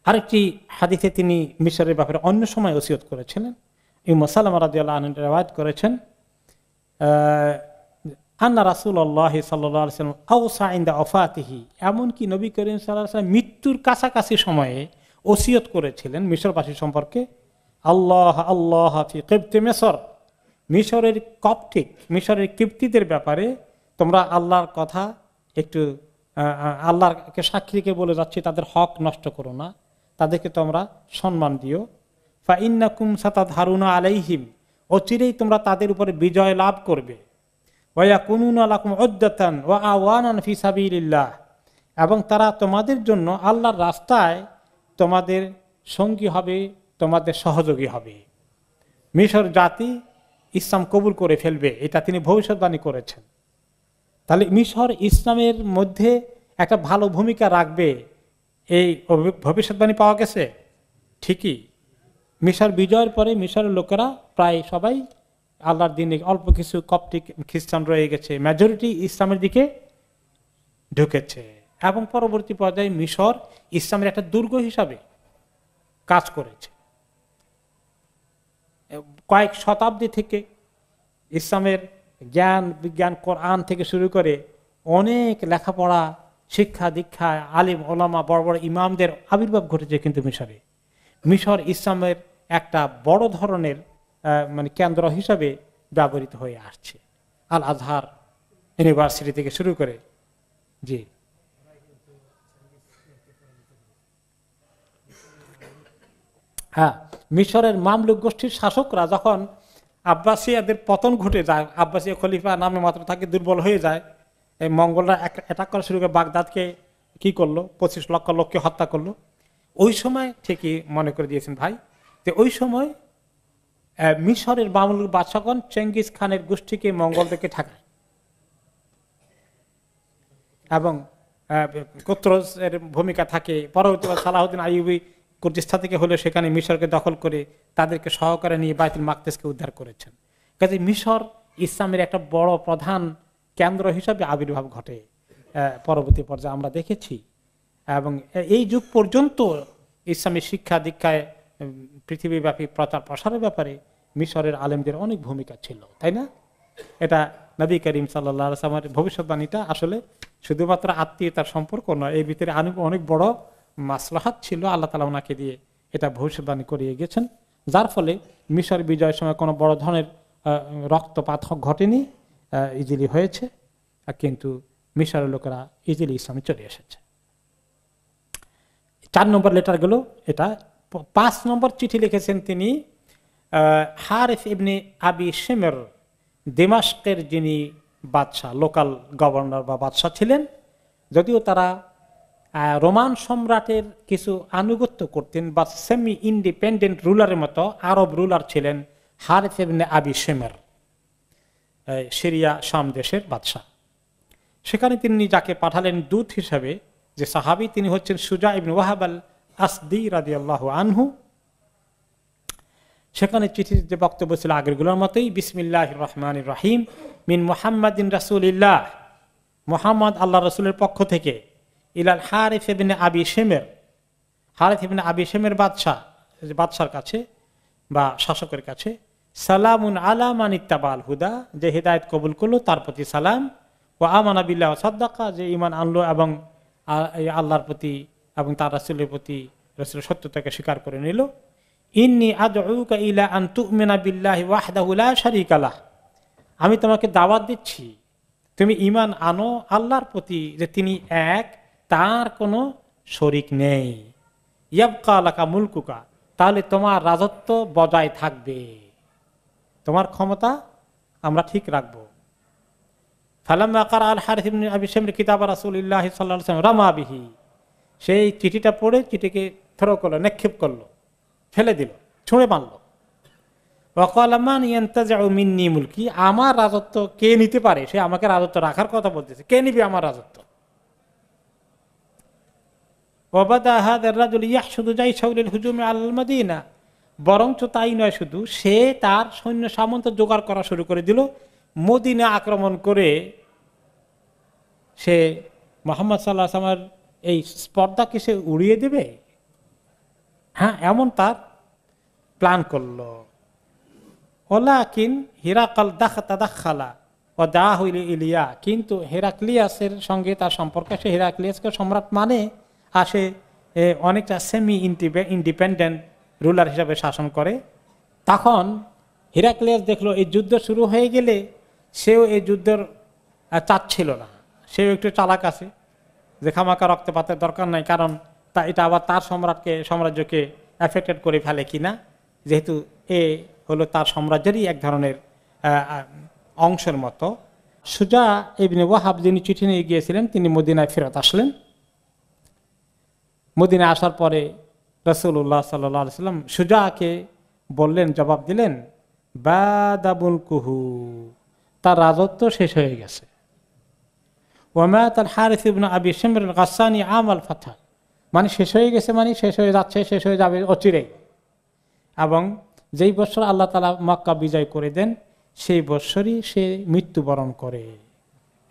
আরেকটি হাদিসে তিনি মিশরের ব্যাপারে অন্য সময় ওসিয়ত করেছিলেন। উম্মে সালামা রাদিয়াল্লাহু আনহা রিওয়ায়াত করেছেন, আন্না রাসূলুল্লাহ সাল্লাল্লাহু আলাইহি ওয়াসাল্লাম আওসা ইনদা ওয়াফাতিহি। এমনকি নবী করিম সাল্লাল্লাহু আলাইহি ওয়াসাল্লাম মৃত্যুর কাছাকাছি সময়ে ওসিয়ত করেছিলেন মিশরবাসী সম্পর্কে, আল্লাহ আল্লাহ ফি কিবতি মিসর, মিশরের কপটিক, মিশরের কিপ্তিদের ব্যাপারে তোমরা আল্লাহর কথা একটু আল্লাহকে সাক্ষী রেখে বলে যাচ্ছি, তাদের হক নষ্ট করো না, তাদেরকে তোমরা সম্মান দিও। ফাইন্নাকুম সাতাদহারুনা আলাইহিম, অচিরেই তোমরা তাদের উপরে বিজয় লাভ করবে। ওয়ায়াকুনুনা লাকুম উদ্দাতান ওয়া আওয়ানান ফি সাবিলিল্লাহ, এবং তারা তোমাদের জন্য আল্লাহর রাস্তায় তোমাদের সঙ্গী হবে, তোমাদের সহযোগী হবে। মিশর জাতি ইসলাম কবুল করে ফেলবে, এটা তিনি ভবিষ্যৎবাণী করেছেন। তাহলে মিশর ইসলামের মধ্যে একটা ভালো ভূমিকা রাখবে, এই ভবিষ্যৎবাণী পাওয়া গেছে। ঠিকই মিশর বিজয়ের পরে মিশরের লোকেরা প্রায় সবাই আল্লাহর দিনে, অল্প কিছু কপটিক খ্রিস্টান রয়ে গেছে, মেজরিটি ইসলামের দিকে ঢুকেছে। এবং পরবর্তী পর্যায়ে মিশর ইসলামের একটা দুর্গ হিসাবে কাজ করেছে। কয়েক শতাব্দী থেকে ইসলামের জ্ঞান বিজ্ঞান, কোরআন থেকে শুরু করে অনেক লেখাপড়া, শিক্ষা দীক্ষা, আলিম ওলামা, বড় বড় ইমামদের আবির্ভাব ঘটেছে কিন্তু মিশরে। মিশর ইসলামের একটা বড় ধরনের মানে কেন্দ্র হিসাবে ব্যবহৃত হয়ে আসছে। আল আজহার ইউনিভার্সিটি থেকে শুরু করে। জি, হ্যাঁ, মিশরের মামলুক গোষ্ঠীর শাসকরা যখন আব্বাসিয়াদের পতন ঘটে যায়, আব্বাসিয়া খলিফা নামে মাত্র থাকে, দুর্বল হয়ে যায়, এই মঙ্গলরা অ্যাটাক করা শুরু করে, বাগদাদকে কি করলো, 25 লক্ষ লোককে হত্যা করলো। ওই সময় ঠিকই মনে করে দিয়েছেন ভাই, যে ওই সময় মিশরের মামলুক বাদশাগণ চেঙ্গিস খানের গোষ্ঠীকে মঙ্গলদেরকে ঠেকায়, এবং কোত্রস এর ভূমিকা থাকে। পরবর্তী সালাহুদ্দিন আইয়ুবী কুর্দিস্তান থেকে হলে সেখানে মিশরকে দখল করে তাদেরকে সহকারে নিয়ে বাইতুল মাকদেসকে উদ্ধার করেছেন। কাজে মিশর ইসলামের একটা বড় প্রধান কেন্দ্র হিসাবে আবির্ভাব ঘটে পরবর্তী পর্যায়ে আমরা দেখেছি। এবং এই যুগ পর্যন্ত ইসলামী শিক্ষা দীক্ষায় পৃথিবীব্যাপী প্রচার প্রসারের ব্যাপারে মিশরের আলেমদের অনেক ভূমিকা ছিল, তাই না? এটা নবী করিম সাল্লাল্লাহু আলাইহি ওয়াসাল্লামের ভবিষ্যৎবাণীটা আসলে শুধুমাত্র আত্মীয়তার সম্পর্ক নয়, এর ভিতরে অনেক বড় মাসলাহাত ছিল। আল্লাহ তাআলা ওনাকে দিয়ে এটা ভবিষ্যৎবাণী করিয়ে গেছেন, যার ফলে মিশর বিজয়ের সময় কোনো বড় ধরনের রক্তপাত ঘটেনি, ইজিলি হয়েছে, কিন্তু মিশরের লোকেরা ইজিলি ইসলামে চলে এসেছে। 4 নম্বর লেটার গুলো এটা। 5 নম্বর চিঠি লিখেছেন তিনি হারিস ইবনে আবি শিমর, দিমাশকের যিনি বাদশাহ, লোকাল গভর্নর বা বাদশাহ ছিলেন, যদিও তারা রোমান সম্রাটের কিছু আনুগত্য করতেন বা সেমি ইন্ডিপেন্ডেন্ট রুলারের মতো আরব রুলার ছিলেন হারিস ইবনে আবি শিমর, সিরিয়া শাম দেশের বাদশাহ। সেখানে তিনি যাকে পাঠালেন দূত হিসাবে, যে সাহাবী, তিনি হচ্ছেন সুজা ইবনে ওয়াহাব আল আসদি রাদিয়াল্লাহু আনহু। সেখানে চিঠির যে বক্তব্য ছিল আগেরগুলোর মতোই, বিসমিল্লাহির রহমানির রহিম, মিন মুহাম্মাদিন রাসূলিল্লাহ, মুহাম্মদ আল্লাহ রাসূলের পক্ষ থেকে, ইলাল হারিস ইবনে আবি শিমর, হারিস ইবনে আবি শিমর বাদশার কাছে বা শাসকের কাছে, সালামুন আলা মান ইত্তাবাল হুদা, যে হিদায়াত কবুল করলো তার প্রতি সালাম, ওয়া আমানা বিল্লাহি ওয়া সাদ্দাকা, যে ঈমান আনলো এবং আল্লাহর প্রতি এবং তার রাসূলের প্রতি রাসূলের সত্যতাকে স্বীকার করে নিল। ইন্নী আদউকা ইলা আন তু'মিনা বিল্লাহি ওয়াহদাহু লা শারীকা লাহ, আমি তোমাকে দাওয়াত দিচ্ছি তুমি ঈমান আনো আল্লাহর প্রতি, যে তিনি এক, তার কোনো শরীক নেই। ইয়াবকা লাকা মুলকুকা, তাহলে তোমার রাজত্ব বজায় থাকবে, তোমার ক্ষমতা আমরা ঠিক রাখবো। ফালাম্মা ক্বারা আল হারিস ইবনে আবি শিমর কিতাব রাসূলিল্লাহ সাল্লাল্লাহু আলাইহি ওয়াসাল্লাম রামা বিহি, সেই চিঠিটা পড়ে চিঠিকে থ্রো করলো, নিক্ষেপ করলো, ফেলে দিল, ছুঁড়ে মারল। ওয়া ক্বালা মান ইয়ানতাজিউ মিন্নী মুলকি, আমার রাজত্ব কে নিতে পারে? সে আমাকে রাজত্ব রাখার কথা বলতেছে, কে নিবে আমার রাজত্ব? ওয়া বাদা হাযা আর-রাজুল ইয়াহশুদু জাইশাহু লিল হুজুমি আলাল মাদিনা, বরঞ্চ তাই নয়, শুধু সে তার সৈন্য সামন্ত জোগাড় করা শুরু করে দিল, মদিনা আক্রমণ করে সে মুহাম্মদ সাল্লাল্লাহু আলাইহি ওয়াসাল্লামের এই স্পর্ধাকে সে উড়িয়ে দেবে। হ্যাঁ, এমন তার প্ল্যান করলো। ওয়ালাকিন হিরাকাল তাদাখালা ওয়া দাআহু ইলিয়া, কিন্তু হেরাক্লিয়াসের সঙ্গে তার সম্পর্ক, সে হেরাক্লিয়াসকে সম্রাট মানে, আসে অনেকটা সেমি ইন্ডিপেন্ডেন্ট রুলার হিসাবে শাসন করে। তখন হিরাক্লিয়াস দেখলো এই যুদ্ধ শুরু হয়ে গেলে সেও এই যুদ্ধের চাচ্ছিল না, সেও একটু চালাক আছে যে খামাকা রক্তপাতের দরকার নাই, কারণ এটা আবার তার সাম্রাজ্যকে এফেক্টেড করে ফেলে কিনা, যেহেতু এ হলো তার সাম্রাজ্যেরই এক ধরনের অংশের মতো। সুজা ইবনে ওয়াহাব যিনি চিঠি নিয়ে গিয়েছিলেন তিনি মদিনায় ফেরত আসলেন। মদিনায় আসার পরে রাসূলুল্লাহ সাল্লাল্লাহু আলাইহি ওয়াসাল্লাম সুজাকে বললেন, জবাব দিলেন, বাদাবুল কুহু, তার রাজত্ব শেষ হয়ে গেছে। ওয়ামাত আল হারিস ইবনে আবি শিমর আল গাসসানি আমাল ফাতহ, মানে শেষ হয়ে গেছে, মানে শেষ হয়ে যাচ্ছে, শেষ হয়ে যাবে অচিরেই। এবং যেই বছর আল্লাহ তাআলা মক্কা বিজয় করে দেন সেই বছরই সে মৃত্যুবরণ করে,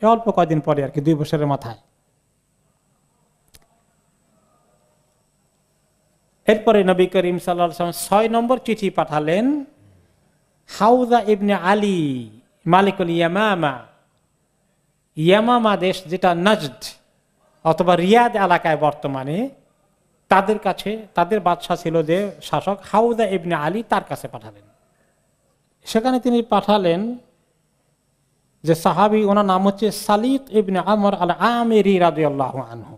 অল্প কয়েকদিন পরে আর কি, 2 বছরের মাথায়। এরপরে নবী করিম সাল্লাল্লাহু আলাইহি ওয়াসাল্লাম 6 নম্বর চিঠি পাঠালেন হাউজা ইবনে আলী মালিকুল ইয়ামামা, ইয়ামামা দেশ যেটা নজদ অথবা রিয়াদ এলাকায় বর্তমানে, তাদের কাছে, তাদের বাদশা ছিল যে শাসক হাউজা ইবনে আলী, তার কাছে পাঠালেন। সেখানে তিনি পাঠালেন যে সাহাবী, ওনার নাম হচ্ছে সালিত ইবনে আমর আল আমিরি রাদিয়াল্লাহু আনহু।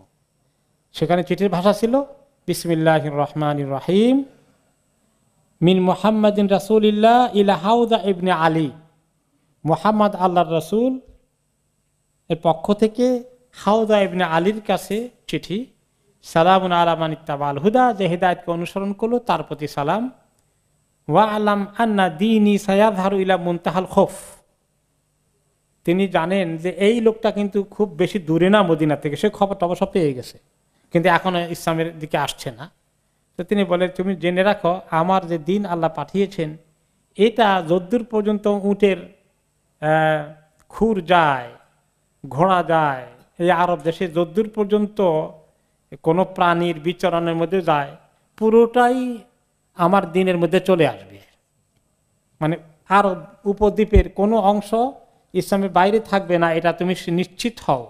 সেখানে চিঠির ভাষা ছিল বিসমিল্লাহির রহমানির রহিম, মিন মুহাম্মাদিন রাসূলিল্লাহ ইলা হাউজা ইবনে আলী, মুহাম্মদ আল্লাহর রাসূল এর পক্ষ থেকে হাউজা ইবনে আলীর কাছে চিঠি। সালামুন আলা মান ইত্তাবাল হুদা, যে হিদায়াতকে অনুসরণ করলো তার প্রতি সালাম। ওয়া আলাম আন্না দীনি সায়াযহারু ইলা মুনতাহাল খৌফ, তিনি জানেন যে এই লোকটা কিন্তু খুব বেশি দূরে না মদিনা থেকে, সে খবরটা অবশ্য পেয়ে গেছে, কিন্তু এখনো ইসলামের দিকে আসছে না। তো তিনি বলে, তুমি জেনে রাখো আমার যে দিন আল্লাহ পাঠিয়েছেন এটা যদ্দূর পর্যন্ত উটের খুর যায়, ঘোড়া যায়, এই আরব দেশে যদ্দূর পর্যন্ত কোনো প্রাণীর বিচরণের মধ্যে যায় পুরোটাই আমার দিনের মধ্যে চলে আসবে। মানে আরব উপদ্বীপের কোনো অংশ ইসলামের বাইরে থাকবে না, এটা তুমি নিশ্চিত হও।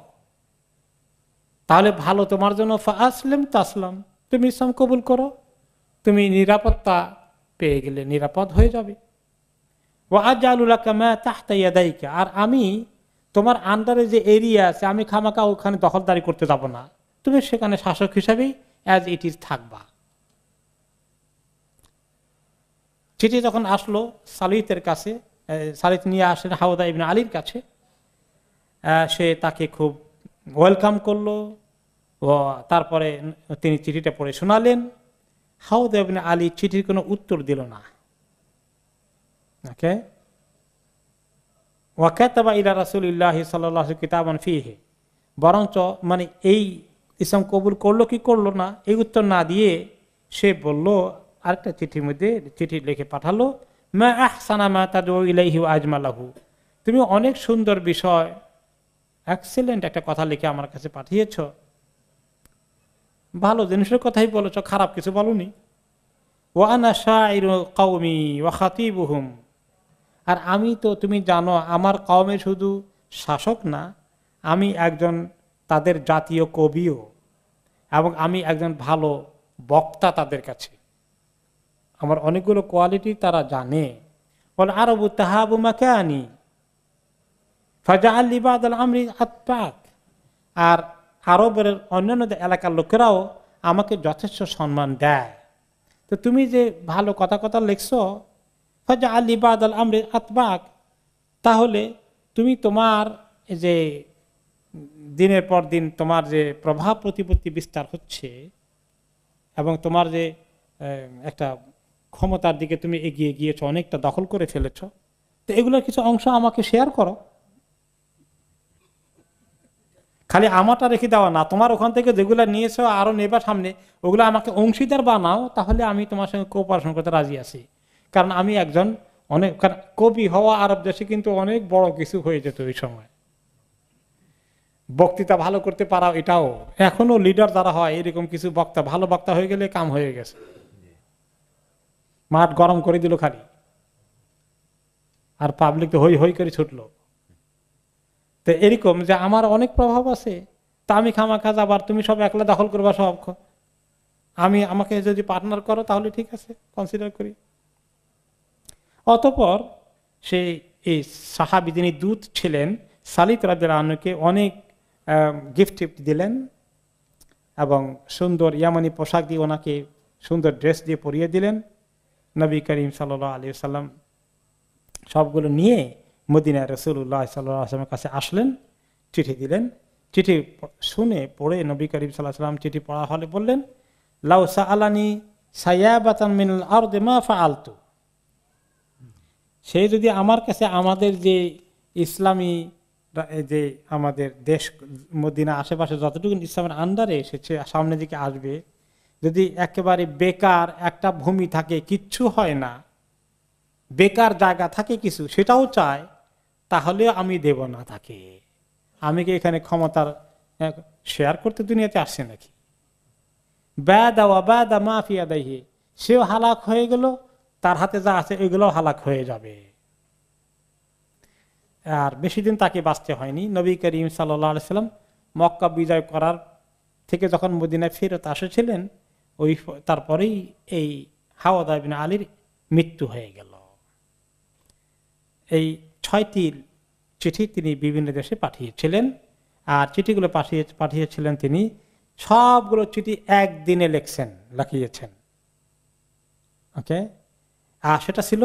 তাহলে ভালো তোমার জন্য, ফাসলিম তাসলাম, তুমি ইসলাম কবুল করো, তুমি নিরাপত্তা পেয়ে গেলে নিরাপদ হয়ে যাবে। ওয়া আজআলু লাকা মা তাহতা ইয়াদাইকা, আর আমি তোমার আন্ডারে যে এরিয়া আছে আমি খামাকা ওখানে দখলদারি করতে যাব না, তুমি সেখানে শাসক হিসাবেই অ্যাজ ইট ইজ থাকবা। চিঠি যখন আসলো সালিতের কাছে, সালিত নিয়ে আসেন হাউজা ইবনে আলীর কাছে, সে তাকে খুব ওয়েলকাম করলো। ও তারপরে তিনি চিঠিটা পড়ে শোনালেন। হাউজা ইবনে আলী চিঠির কোনো উত্তর দিল না। ওকে, ওয়া কাতাবা ইলা রাসূলিল্লাহি সাল্লাল্লাহু আলাইহি কিতাবান ফীহি, বরঞ্চ মানে এই ইসলাম কবুল করলো কি করলো না এই উত্তর না দিয়ে সে বলল আরেকটা চিঠির মধ্যে, চিঠি লিখে পাঠালো, মা আহসানা মা তাদউ ইলাইহি ওয়া আজমালাহু, তুমি অনেক সুন্দর বিষয়, এক্সেলেন্ট একটা কথা লিখে আমার কাছে পাঠিয়েছ, ভালো জিনিসের কথাই বলেছ, খারাপ কিছু বলনি। ওয়া আনা শাইরু কওমি ওয়া খাতিবুহুম, আর আমি তো তুমি জানো আমার কওমে শুধু শাসক না, আমি একজন তাদের জাতীয় কবিও, এবং আমি একজন ভালো বক্তা তাদের কাছে, আমার অনেকগুলো কোয়ালিটি তারা জানে। বলে আরবু তাহাবু মাকানি ফাজআল লিবাদাল আমরি আতবাক, আর আরবের অন্যান্য এলাকার লোকেরাও আমাকে যথেষ্ট সম্মান দেয়। তো তুমি যে ভালো কথা লিখছো, ফাজআল লিবাদাল আমরি আতবাক, তাহলে তুমি তোমার যে দিনের পর দিন তোমার যে প্রভাব প্রতিপত্তি বিস্তার হচ্ছে এবং তোমার যে একটা ক্ষমতার দিকে তুমি এগিয়ে গিয়েছো, অনেকটা দখল করে ফেলেছ, তো এগুলোর কিছু অংশ আমাকে শেয়ার করো। খালি আমারটা রেখে দেওয়া না, তোমার ওখান থেকে যেগুলো নিয়েছো আরো নেবার সামনে, ওগুলো আমাকে অংশীদার বানাও, তাহলে আমি তোমার সঙ্গে কোঅপারেশন করতে রাজি আছি। কারণ আমি একজন অনেক, কবি হওয়া আরব দেশে কিন্তু অনেক বড় কিছু হয়ে যেত ওই সময়। বক্তৃতা ভালো করতে পারা, এটাও এখনো লিডার যারা হয় এরকম কিছু বক্তা, ভালো বক্তা হয়ে গেলে কাম হয়ে গেছে, মাঠ গরম করে দিল খালি, আর পাবলিক তো হই হই করে ছুটলো। তো এরকম যে আমার অনেক প্রভাব আছে, তা আমি খামাখা যাবার, তুমি সব একলা দখল করবা সব, আমাকে যদি পার্টনার করো তাহলে ঠিক আছে, কনসিডার করি। অতঃপর সে এই সাহাবী যিনি দূত ছিলেন সালিত রাদিয়াল্লাহু আনহুকে অনেক গিফট দিলেন এবং সুন্দর ইয়ামানি পোশাক দিয়ে ওনাকে সুন্দর ড্রেস দিয়ে পরিয়ে দিলেন। নবী করিম সাল্লাল্লাহু আলাইহি ওয়াসাল্লাম সবগুলো নিয়ে মদিনায় রাসূলুল্লাহ সাল্লাল্লাহু আলাইহি ওয়াসাল্লামের কাছে আসলেন, চিঠি দিলেন। চিঠি শুনে পড়ে নবী করিম সাল্লাল্লাহু আলাইহি ওয়াসাল্লাম চিঠি পড়া হলে বললেন, লাউ সাআলানি সায়াবাতান মিনাল আরদি মা ফাআলতু। সে যদি আমার কাছে আমাদের যে ইসলামী যে আমাদের দেশ মদিনা আশেপাশে যতটুকু ইসলামের আন্ডারে এসেছে সামনের দিকে আসবে, যদি একেবারে বেকার একটা ভূমি থাকে, কিচ্ছু হয় না, বেকার জায়গা থাকে কিছু, সেটাও চায়, তাহলে আমি দেব না তাকে। আমি কি এখানে ক্ষমতার শেয়ার করতে দুনিয়াতে আসছে নাকি? সেও হালাক হয়ে গেল, তার হাতে যা আছে এগুলো হালাক হয়ে যাবে। আর বেশি দিন তাকে বাঁচতে হয়নি। নবী করিম সাল্লাল্লাহু আলাইহি সাল্লাম মক্কা বিজয় করার থেকে যখন মদিনায় ফেরত এসেছিলেন, ওই তারপরেই এই হাওয়াদা ইবনে আলীর মৃত্যু হয়ে গেল। এই 6টি চিঠি তিনি বিভিন্ন দেশে পাঠিয়েছিলেন, আর চিঠিগুলো পাঠিয়েছিলেন তিনি সবগুলো চিঠি একদিনে লিখিয়েছেন। ওকে, আর সেটা ছিল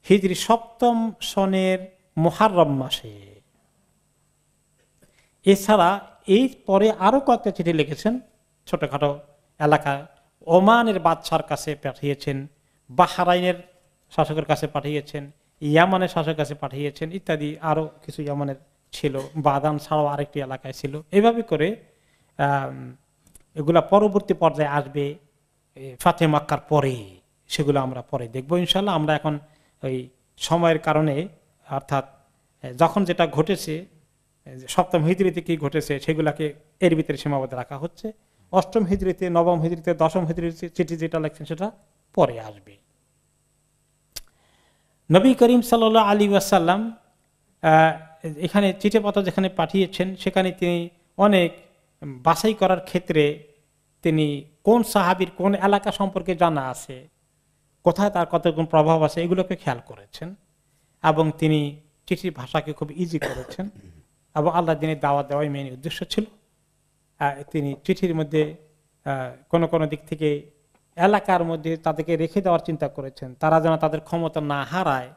হিজরি 7ম সনের মুহাররম মাসে। এছাড়া এই পরে আরো কয়েকটা চিঠি লিখেছেন ছোটখাটো এলাকা। ওমানের বাদশার কাছে পাঠিয়েছেন, বাহরাইনের শাসকের কাছে পাঠিয়েছেন, ইয়ামানের শাসকের কাছে পাঠিয়েছেন ইত্যাদি। আরো কিছু ইয়ামানের ছিল, বাদান ছাড়াও আরেকটি এলাকায় ছিল। এভাবে করে এগুলা পরবর্তী পর্যায়ে আসবে ফাতে মক্কার পরে, সেগুলো আমরা পরে দেখবো ইনশাল্লাহ। আমরা এখন ওই সময়ের কারণে, অর্থাৎ যখন যেটা ঘটেছে 7ম হিজরিতে কি ঘটেছে সেগুলাকে এর ভিতরে সীমাবদ্ধ রাখা হচ্ছে। 8ম হিজরিতে, 9ম হিজরিতে, 10ম হিজরিতে চিঠি যেটা লিখছেন সেটা পরে আসবে। নবী করিম সাল্লাল্লাহু আলাইহি ওয়াসাল্লাম এখানে চিঠিপত্র যেখানে পাঠিয়েছেন সেখানে তিনি অনেক বাছাই করার ক্ষেত্রে তিনি কোন সাহাবীর কোন এলাকা সম্পর্কে জানা আছে, কোথায় তার কতগুণ প্রভাব আছে, এগুলোকে খেয়াল করেছেন। এবং তিনি চিঠির ভাষাকে খুব ইজি করেছেন এবং আল্লাহর দ্বীনের দাওয়াত দেওয়াই মেইন উদ্দেশ্য ছিল। তিনি চিঠির মধ্যে কোন দিক থেকে এলাকার মধ্যে তাদেরকে রেখে দেওয়ার চিন্তা করেছেন, তারা যেন তাদের ক্ষমতা না হারায়,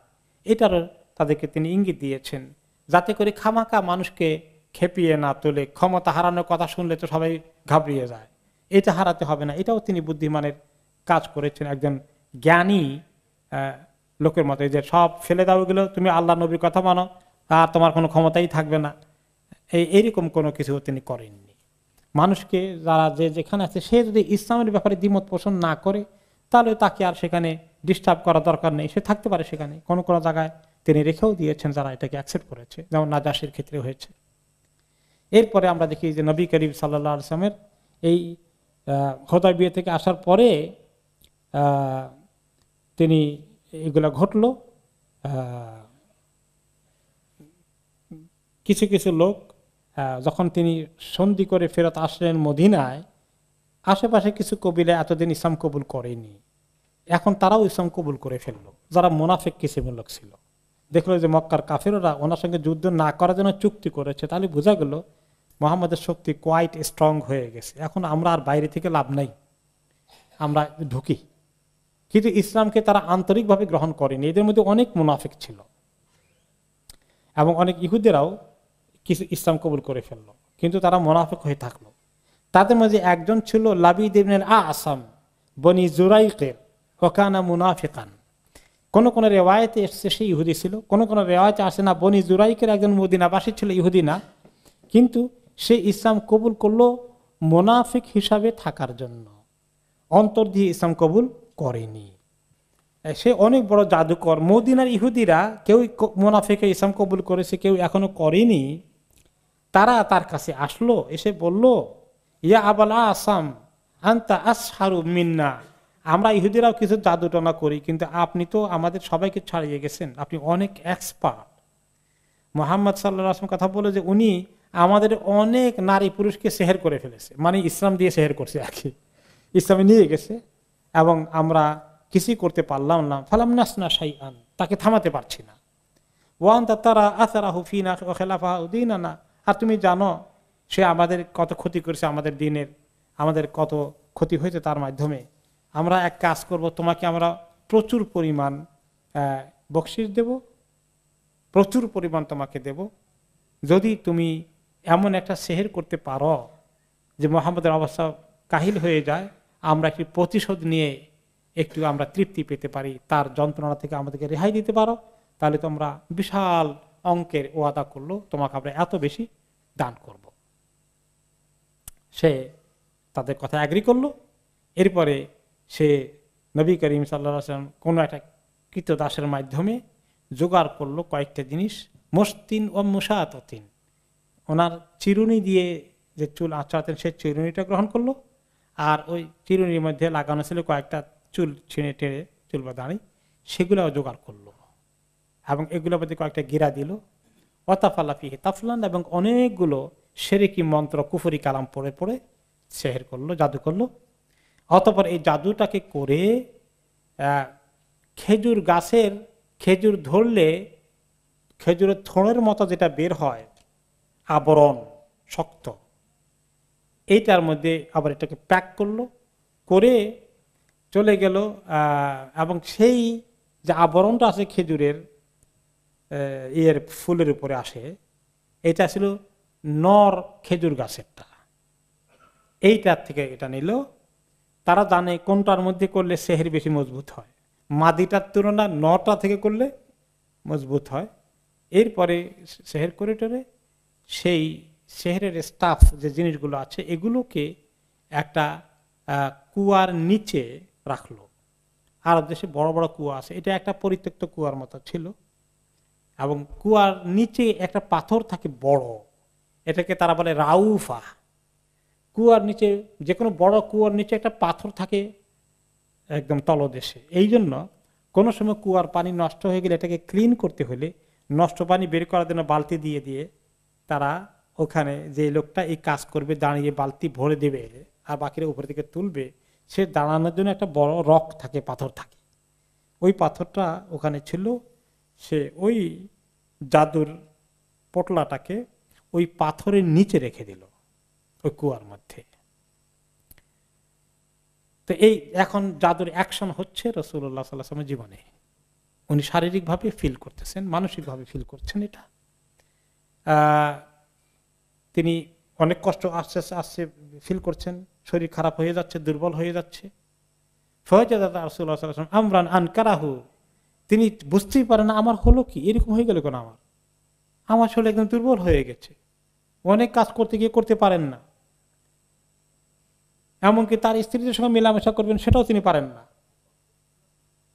এটারও তাদেরকে তিনি ইঙ্গিত দিয়েছেন, যাতে করে খামাকা মানুষকে খেপিয়ে না তোলে। ক্ষমতা হারানোর কথা শুনলে তো সবাই ঘাবড়িয়ে যায়, এটা হারাতে হবে না। এটাও তিনি বুদ্ধিমানের কাজ করেছেন, একজন জ্ঞানী লোকের মতো, যে সব ফেলে দাও এগুলো, তুমি আল্লাহ নবীর কথা মানো, আর তোমার কোনো ক্ষমতাই থাকবে না, এইরকম কোনো কিছু তিনি করেননি। মানুষকে যারা যে যেখানে আছে, সে যদি ইসলামের ব্যাপারে দ্বিমত পোষণ না করে, তাহলে তাকে আর সেখানে ডিস্টার্ব করা দরকার নেই, সে থাকতে পারে সেখানে। কোনো কোনো জায়গায় তিনি রেখেও দিয়েছেন যারা এটাকে অ্যাকসেপ্ট করেছে, যেমন নাজাশির ক্ষেত্রে হয়েছে। এরপরে আমরা দেখি যে নবী করিম সাল্লাল্লাহু আলাইহি ওয়াসাল্লামের এই হুদায়বিয়া থেকে আসার পরে তিনি এগুলা ঘটলো। কিছু কিছু লোক যখন তিনি সন্ধি করে ফেরত আসলেন মদিনায়, আশেপাশে কিছু কবিলা এতদিন ইসলাম কবুল করেনি, এখন তারাও ইসলাম কবুল করে ফেললো, যারা মুনাফিক কিসিমের লোক ছিল। দেখলো যে মক্কার কাফেররা ওনার সঙ্গে যুদ্ধ না করার জন্য চুক্তি করেছে, তাহলে বোঝা গেল মুহাম্মদের শক্তি কোয়াইট স্ট্রং হয়ে গেছে, এখন আমরা আর বাইরে থেকে লাভ নাই, আমরা ঢুকি। কিন্তু ইসলামকে তারা আন্তরিকভাবে গ্রহণ করেনি। এদের মধ্যে অনেক মুনাফিক ছিল এবং অনেক ইহুদেরাও কিছু ইসলাম কবুল করে ফেললো, কিন্তু তারা মুনাফিক হয়ে থাকলো। তাদের মধ্যে একজন ছিল লাবিদ ইবনে আসাম বনি জুরাইকের, ওয়াকানা মুনাফিকান। কোন কোন রেওয়ায়েতে এসেছে সে ইহুদি ছিল, কোন কোন রেওয়ায়েতে আসে না বনি জুরাইকের একজন মদিনাবাসী ছিল, ইহুদি না, কিন্তু সে ইসলাম কবুল করলো মুনাফিক হিসাবে থাকার জন্য, অন্তর দিয়ে ইসলাম কবুল করেনি। সে অনেক বড় জাদুকর। মদিনার ইহুদিরা কেউ মুনাফিকে ইসলাম কবুল করেছে, কেউ এখনো করেনি। তারা তার কাছে আসলো, এসে বলল, ইয়া আবাল আসাম আনতা আসহারু মিন্না, আমরা ইহুদিরাও কিছু জাদুটনা করি, কিন্তু আপনি তো আমাদের সবাইকে ছাড়িয়ে গেছেন, আপনি অনেক এক্সপার্ট। মুহাম্মদ সাল্লাল্লাহু আলাইহি ওয়াসাল্লাম কথা বলে যে উনি আমাদের অনেক নারী পুরুষকে সেহের করে ফেলেছে, মানে ইসলাম দিয়ে সেহের করছে আর কি, ইসলামে নিয়ে গেছে, এবং আমরা কিছুই করতে পারলাম না, ফালাম নাসনা শাইআন, তাকে থামাতে পারছি না। ওয়ান তারা আসারাহু ফিনা ওয়া খিলাফাহু দীনানা, আর তুমি জানো সে আমাদের কত ক্ষতি করেছে, আমাদের দিনের আমাদের কত ক্ষতি হয়েছে তার মাধ্যমে। আমরা এক কাজ করব, তোমাকে আমরা প্রচুর পরিমাণ বকশিশ দেব, প্রচুর পরিমাণ তোমাকে দেব, যদি তুমি এমন একটা সেহের করতে পারো যে মুহাম্মদের অবস্থা কাহিল হয়ে যায়, আমরা একটি প্রতিশোধ নিয়ে একটু আমরা তৃপ্তি পেতে পারি, তার যন্ত্রণা থেকে আমাদেরকে রেহাই দিতে পারো, তাহলে তোমরা বিশাল অঙ্কের ওয়াদা করলো, তোমাকে আমরা এত বেশি দান করব। সে তাদের কথা এগ্রি করলো। এরপরে সে নবী করিম সাল্লাল্লাহু আলাইহি ওয়াসাল্লাম কোনো একটা কৃতদাসের মাধ্যমে জোগাড় করলো কয়েকটা জিনিস, মুসতিন ও মুসাতিন, ওনার চিরুনি দিয়ে যে চুল আঁচড়াতেন সেই চিরুনিটা গ্রহণ করলো, আর ওই চিরুনির মধ্যে লাগানো ছিল কয়েকটা চুল ছিঁড়ে টেড়ে চুল বা দাঁড়ি, সেগুলো জোগাড় করলো এবং এগুলোর মধ্যে কয়েকটা গিরা দিল। ওয়াতাফাল্লা ফিহি তাফলান, এবং অনেকগুলো শিরকি মন্ত্র কুফরি কালাম পড়ে পড়ে সেহের করলো, জাদু করলো। অতঃপর এই জাদুটাকে করে খেজুর গাছের খেজুর ধরলে খেজুরের থোড়ের মতো যেটা বের হয় আবরণ শক্ত, এইটার মধ্যে আবার এটাকে প্যাক করলো, করে চলে গেল। এবং সেই যে আবরণটা আছে খেজুরের এর ফুলের উপরে আসে, এটা ছিল নর খেজুর গাছেরটা, এইটার থেকে এটা নিল। তারা জানে কোনটার মধ্যে করলে সেহের বেশি মজবুত হয়, মাদিটার তুলনা নটা থেকে করলে মজবুত হয়। এরপরে সেহের করে টরে সেই সেহেরের স্টাফ যে জিনিসগুলো আছে এগুলোকে একটা কুয়ার নিচে রাখলো। আরব দেশে বড় বড় কুয়া আছে, এটা একটা পরিত্যক্ত কুয়ার মতো ছিল, এবং কুয়ার নিচে একটা পাথর থাকে বড়, এটাকে তারা বলে রাউফা। কুয়ার নিচে, যে কোনো বড় কুয়ার নিচে একটা পাথর থাকে একদম তলদেশে। এই জন্য কোনো সময় কুয়ার পানি নষ্ট হয়ে গেলে এটাকে ক্লিন করতে হলে নষ্ট পানি বের করার জন্য বালতি দিয়ে দিয়ে তারা ওখানে যে লোকটা এই কাজ করবে দাঁড়িয়ে বালতি ভরে দেবে আর বাকিরা উপর থেকে তুলবে, সে দাঁড়ানোর জন্য একটা বড় রক থাকে, পাথর থাকে। ওই পাথরটা ওখানে ছিল, সে ওই জাদুর পোটলাটাকে ওই পাথরের নিচে রেখে দিল ওই কুয়ার মধ্যে। তো এই এখন জাদুর অ্যাকশন হচ্ছে রাসূলুল্লাহ সাল্লাল্লাহু আলাইহি ওয়াসাল্লামের জীবনে। উনি শারীরিকভাবে ফিল করতেছেন, মানসিকভাবে ফিল করছেন এটা। তিনি অনেক কষ্ট আস্তে আস্তে ফিল করছেন, শরীর খারাপ হয়ে যাচ্ছে, দুর্বল হয়ে যাচ্ছে। ফাওয়াজাদা রাসূলুল্লাহ সাল্লাল্লাহু আলাইহি ওয়াসাল্লাম আমরান আনকারাহু, তিনি বুঝতেই পারেন না আমার হলো কি, এরকম হয়ে গেল কেন, আমার শরীর একদম দুর্বল হয়ে গেছে, অনেক কাজ করতে গিয়ে করতে পারেন না, এমনকি তার স্ত্রীদের সঙ্গে মেলামেশা করবেন সেটাও তিনি পারেন না।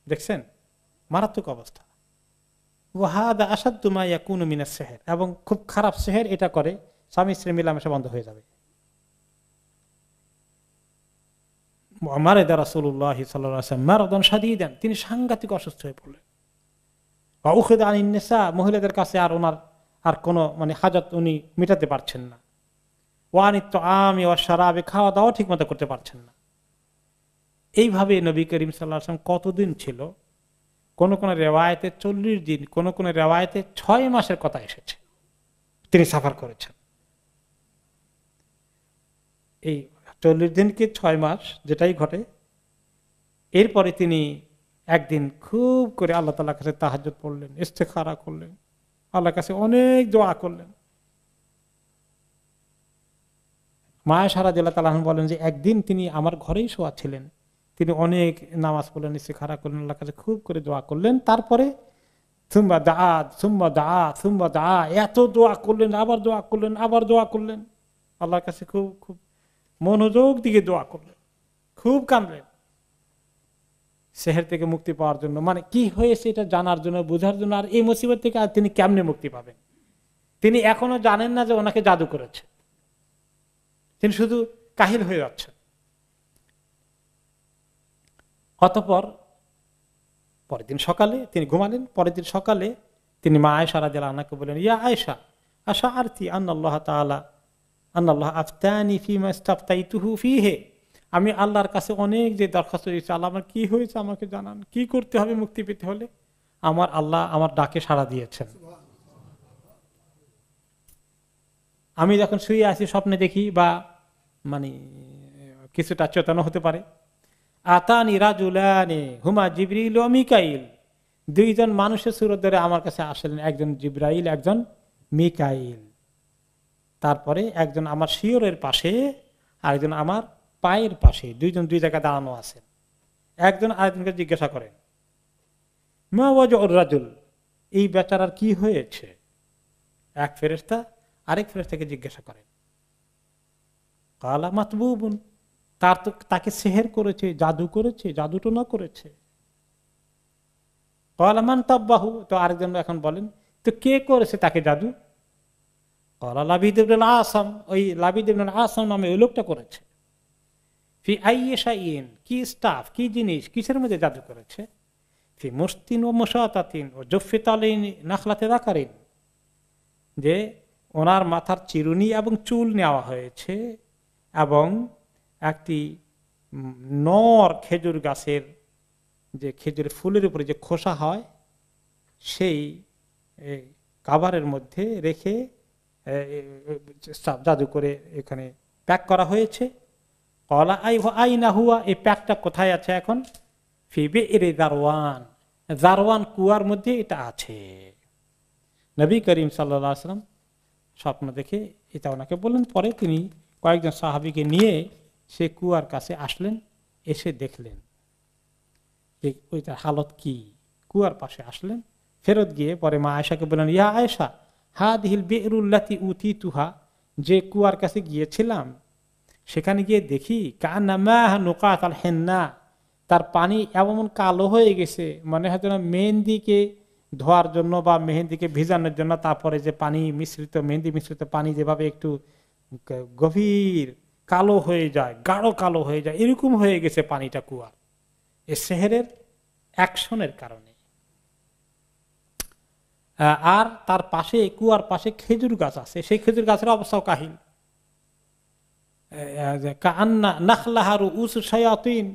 দেখছেন মারাত্মক অবস্থা। ওয়াহাদা আসাদ্দু মা ইয়াকুনু মিনাস সিহর, এবং খুব খারাপ সিহর এটা করে স্বামী স্ত্রী মেলামেশা বন্ধ হয়ে যাবে। মারাদা রাসূলুল্লাহ সাল্লাল্লাহু আলাইহি ওয়াসাল্লাম মারাদান শাদীদান, তিনি সাংঘাতিক অসুস্থ হয়ে পড়লেন। ওয়া উখিযা আনিন নিসা, মহিলাদের কাছে আর ওনার আর কোনো হাজত উনি মেটাতে পারছেন না। ওয়ানিত আমি ওয়া শারাবে, খাওয়া দাওয়া ঠিক মতো করতে পারছেন না। এইভাবে নবী করিম সাল্লাল্লাহু আলাইহি ওয়াসাল্লাম কতদিন ছিল? কোন কোন রিওয়ায়াতে 40 দিন, কোন কোন রিওয়ায়াতে 6 মাসের কথা এসেছে তিনি সাফার করেছেন। এই 40 দিনকে 6 মাস যেটাই ঘটে। এরপরে তিনি একদিন খুব করে আল্লাহ তাআলার কাছে তাহাজ্জুদ পড়লেন, ইস্তেখারা করলেন, আল্লাহর কাছে অনেক দোয়া করলেন। মা আয়েশা রাদিয়াল্লাহু তাআলা আনহা বলেন যে একদিন তিনি আমার ঘরেই শোয়া ছিলেন, তিনি অনেক নামাজ পড়লেন, ইস্তেখারা করলেন, আল্লাহর কাছে খুব করে দোয়া করলেন। তারপরে সুম্মা দাআ সুম্মা দাআ সুম্মা দাআ, এত দোয়া করলেন, আবার দোয়া করলেন, আবার দোয়া করলেন, আল্লাহর কাছে খুব খুব মনোযোগ দিয়ে দোয়া করলেন, খুব কাঁদলেন সেহের থেকে মুক্তি পাওয়ার জন্য, কি হয়েছে এটা জানার জন্য, বোঝার জন্য। আর এই মুসিবত থেকে আর তিনি কেমনে মুক্তি পাবেন? তিনি এখনো জানেন না যে ওনাকে জাদু করেছে, তিনি শুধু কাহিল হয়ে যাচ্ছেন। অতঃপর পরের দিন সকালে তিনি ঘুমালেন। পরের দিন সকালে তিনি মা আয়েশা রাদিয়াল্লাহু আনহাকে বললেন, ইয়া আয়েশা আশআরতি আন্নাল্লাহ তাআলা আন্নাল্লাহ আফতানি ফীমা ইস্তাফতাইতুহু ফীহি, আমি আল্লাহর কাছে অনেক যে দরখাস্ত দিয়েছি, আল্লাহ আমার কি হয়েছে আমাকে জানান, কি করতে হবে মুক্তি পেতে হলে। আমার আল্লাহ আমার ডাকে সাড়া দিয়েছেন। আমি যখন শুয়ে আছি স্বপ্নে দেখি বা মানে কিছুটা চেতনা হতে পারে, আতানি রাজুলানি হুমা জিবরিল ও মিকাইল, দুইজন মানুষের সুরত ধরে আমার কাছে আসলেন, একজন জিব্রাইল একজন মিকাইল। তারপরে একজন আমার শিয়রের পাশে, আরেকজন আমার পায়ের পাশে, দুইজন দুই জায়গায় দাঁড়ানো আছেন। একজন আরেকজনকে জিজ্ঞাসা করেন, মা ওয়াজউর রাজুল, এই বেচারার কি হয়েছে? এক ফেরেশতা আরেক ফেরেশতাকে জিজ্ঞাসা করেন, কালা মাতবুবুন, তাকে সেহের করেছে, জাদু করেছে, জাদুটোনা করেছে। কালা মান তাব্বাহু, তো আরেকজন এখন বলেন, তো কে করেছে তাকে জাদু? কালা লাবিদ ইবনুল আসাম, ওই লাবিদ ইবনুল আসাম নামে ওই লোকটা করেছে। ফি আইয়ি শাইইন, কি স্টাফ, কি জিনিস, কিসের মধ্যে জাদু করেছে? ফি মুস্তিন ও মুশাতাতিন ও জুফফি তালিন নাখলাতে যাকারিন, যে ওনার মাথার চিরুনি এবং চুল নেওয়া হয়েছে এবং একটি নর খেজুর গাছের যে খেজুরের ফুলের উপরে যে খোসা হয় সেই কাভারের মধ্যে রেখে জাদু করে এখানে প্যাক করা হয়েছে। কলা আইনা হুয়া, এই প্যাকটা কোথায় আছে এখন? ফিবে এরে জারওয়ান, জারওয়ান কুয়ার মধ্যে এটা আছে। নবী করিম সাল্লাল্লাহু আলাইহি ওয়াসাল্লাম স্বপ্ন দেখে এটা ওনাকে বললেন। পরে তিনি কয়েকজন সাহাবীকে নিয়ে সে কুয়ার কাছে আসলেন, এসে দেখলেন যে ওইটার হালত কি। কুয়ার পাশে আসলেন, ফেরত গিয়ে পরে মা আয়েশাকে বললেন, ইয়া আয়েশা হাদিহিল বিরুল্লাতি উতিতুহা, যে কুয়ার কাছে গিয়েছিলাম সেখানে গিয়ে দেখি কান্না মাহা নুকাত আল হেন্না, তার পানি এমন কালো হয়ে গেছে, মনে হয় যেন মেহেন্দিকে ধোয়ার জন্য বা মেহেন্দিকে ভিজানোর জন্য তারপরে যে পানি মিশ্রিত, মেহেন্দি মিশ্রিত পানি যেভাবে একটু গভীর কালো হয়ে যায়, গাঢ় কালো হয়ে যায়, এরকম হয়ে গেছে পানিটা কুয়ার, এই সেহেরের অ্যাকশনের কারণে। আর তার পাশে, কুয়ার পাশে খেজুর গাছ আছে, সেই খেজুর গাছের অবস্থাও কাহিল। কান্না নাখলাহারু উসু শায়াতিন,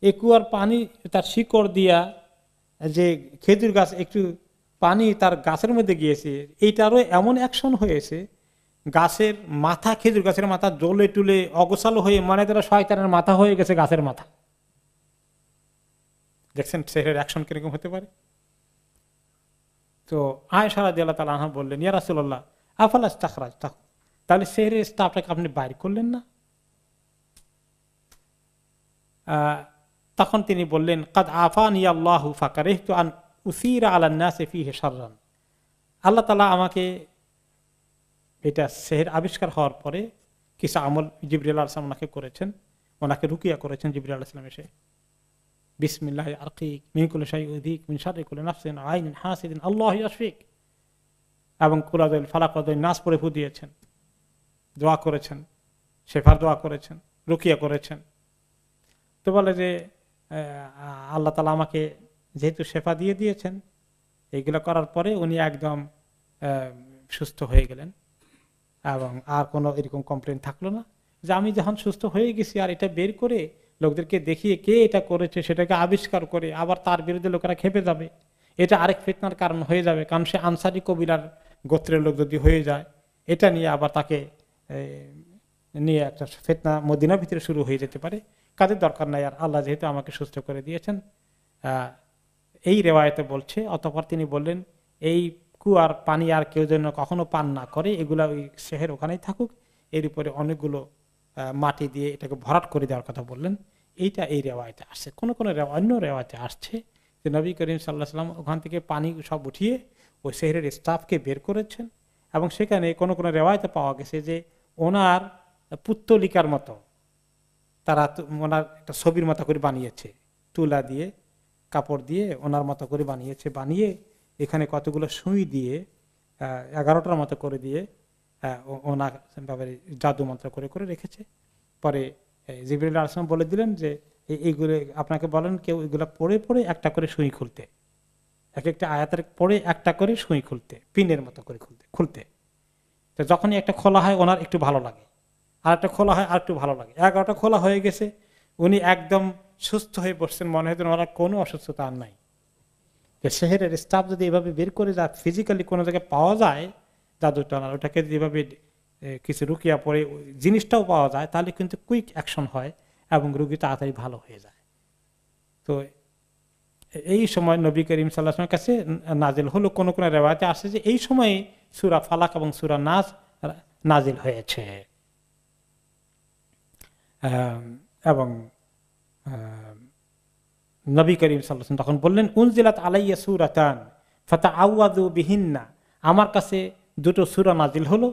এই কুয়ার পানি তার শিকড় দিয়া যে খেজুর গাছ একটু পানি তার গাছের মধ্যে গিয়েছে, এইটারও এমন অ্যাকশন হয়েছে, গাছের মাথা, খেজুর গাছের মাথা জ্বলে টুলে অগোছালো হয়ে মনে তারা শয়তানের মাথা হয়ে গেছে গাছের মাথা। দেখছেন সেহেরের অ্যাকশন কিরকম হতে পারে। তো আয়েশা রাদিয়াল্লাহু তাআলা আনহা বললেন, ইয়া রাসূলুল্লাহ আফালা ইস্তাখরাজতাহু, তাহলে সেহেরের স্টাফটাকে আপনি বাইর করলেন না? তখন তিনি বললেন, কাদ আফানি আল্লাহু ফাকারিহতু আন উসিরা আলান নাসি ফিহি শাররান, আল্লাহ তাআলা আমাকে, এটা সেহের আবিষ্কার হওয়ার পরে কিছু আমল জিবরিল আলাইহিস সালাম ওনাকে করেছেন, ওনাকে রুকিয়া করেছেন জিবরিল আলাইহিস সালাম এসে, বিসমিল্লাহি আরকিক মিন কুল্লি শাইইন ইউযিক মিন শাররি কুল্লি নাফসিন আইনিন হাসিদিন আল্লাহু ইয়াশফিক, এবং কুলাদুল ফালাক ওয়া নাস পড়ে ফু দিয়েছেন, দোয়া করেছেন, শেফার দোয়া করেছেন, রুকিয়া করেছেন। তো বলে যে আল্লাহ তাআলা আমাকে যেহেতু শেফা দিয়ে দিয়েছেন, এইগুলো করার পরে উনি একদম সুস্থ হয়ে গেলেন এবং আর কোনো এরকম কমপ্লেন থাকলো না, যে আমি যখন সুস্থ হয়ে গেছি আর এটা বের করে লোকদেরকে দেখিয়ে কে এটা করেছে সেটাকে আবিষ্কার করে আবার তার বিরুদ্ধে লোকেরা খেপে যাবে, এটা আরেক ফিতনার কারণ হয়ে যাবে, কারণ সে আনসারি কবিলার গোত্রের লোক যদি হয়ে যায়, এটা নিয়ে আবার তাকে নিয়ে একটা ফিতনা মদিনার ভিতরে শুরু হয়ে যেতে পারে, কাদের দরকার নাই। আর আল্লাহ যেহেতু আমাকে সুস্থ করে দিয়েছেন, এই রেওয়ায়তে বলছে। অতঃপর তিনি বললেন, এই কুয়ার পানি আর কেউ যেন কখনো পান না করে, এগুলা ওই সেহের ওখানেই থাকুক, এর উপরে অনেকগুলো মাটি দিয়ে এটাকে ভরাট করে দেওয়ার কথা বললেন। এইটা এই রেওয়ায়তে আসছে। কোন কোন অন্য রেওয়ায়তে আসছে যে নবী করিম সাল্লাল্লাহু আলাইহি ওয়াসাল্লাম ওখান থেকে পানি সব উঠিয়ে ওই সেহেরের স্টাফকে বের করেছেন, এবং সেখানে কোন কোন রেওয়ায়তে পাওয়া গেছে যে ওনার পুত্তলিকার মতো তারা ওনার একটা ছবির মতো করে বানিয়েছে, তুলা দিয়ে কাপড় দিয়ে ওনার মতো করে বানিয়েছে, বানিয়ে এখানে কতগুলো সুই দিয়ে 11টার মতো করে দিয়ে ওনার ব্যাপারে জাদু মন্ত্র করে করে রেখেছে। পরে জিবরিল আলাইহিস সালাম বলে দিলেন যে এইগুলো আপনাকে বলেন কেউ এগুলো পড়ে পড়ে একটা করে সুই খুলতে, এক একটা আয়াতের পড়ে একটা করে সুই খুলতে, পিনের মতো করে খুলতে। তো যখনই একটা খোলা হয় ওনার একটু ভালো লাগে, আর একটা খোলা হয় আর একটু ভালো লাগে। 11টা খোলা হয়ে গেছে, উনি একদম সুস্থ হয়ে বসছেন, মনে হয় ওনার কোনো অসুস্থতা আর নাই। সেহেরের স্টাফ যদি এভাবে বের করে যায়, ফিজিক্যালি কোনো জায়গায় পাওয়া যায় জাদুটনার, ওটাকে যেভাবে কিছু রুকিয়া পরে জিনিসটাও পাওয়া যায়, তাহলে কিন্তু কুইক অ্যাকশন হয় এবং রুগী তাড়াতাড়ি ভালো হয়ে যায়। তো এই সময় নবী করিম সাল্লাল্লাহু আলাইহি ওয়াসাল্লামের কাছে নাজিল হলো, কোন কোন রিওয়ায়াতে আসে যে এই সময়ে সূরা ফালাক এবং সূরা নাস নাজিল হয়েছে। এবং নবী করিম সাল্লাল্লাহু আলাইহি ওয়াসাল্লাম তখন বললেন, উনজিলাত আলাইয়া সূরাতান ফাতাআওয়াযু বিহিন্না, আমার কাছে দুটো সূরা নাজিল হলো,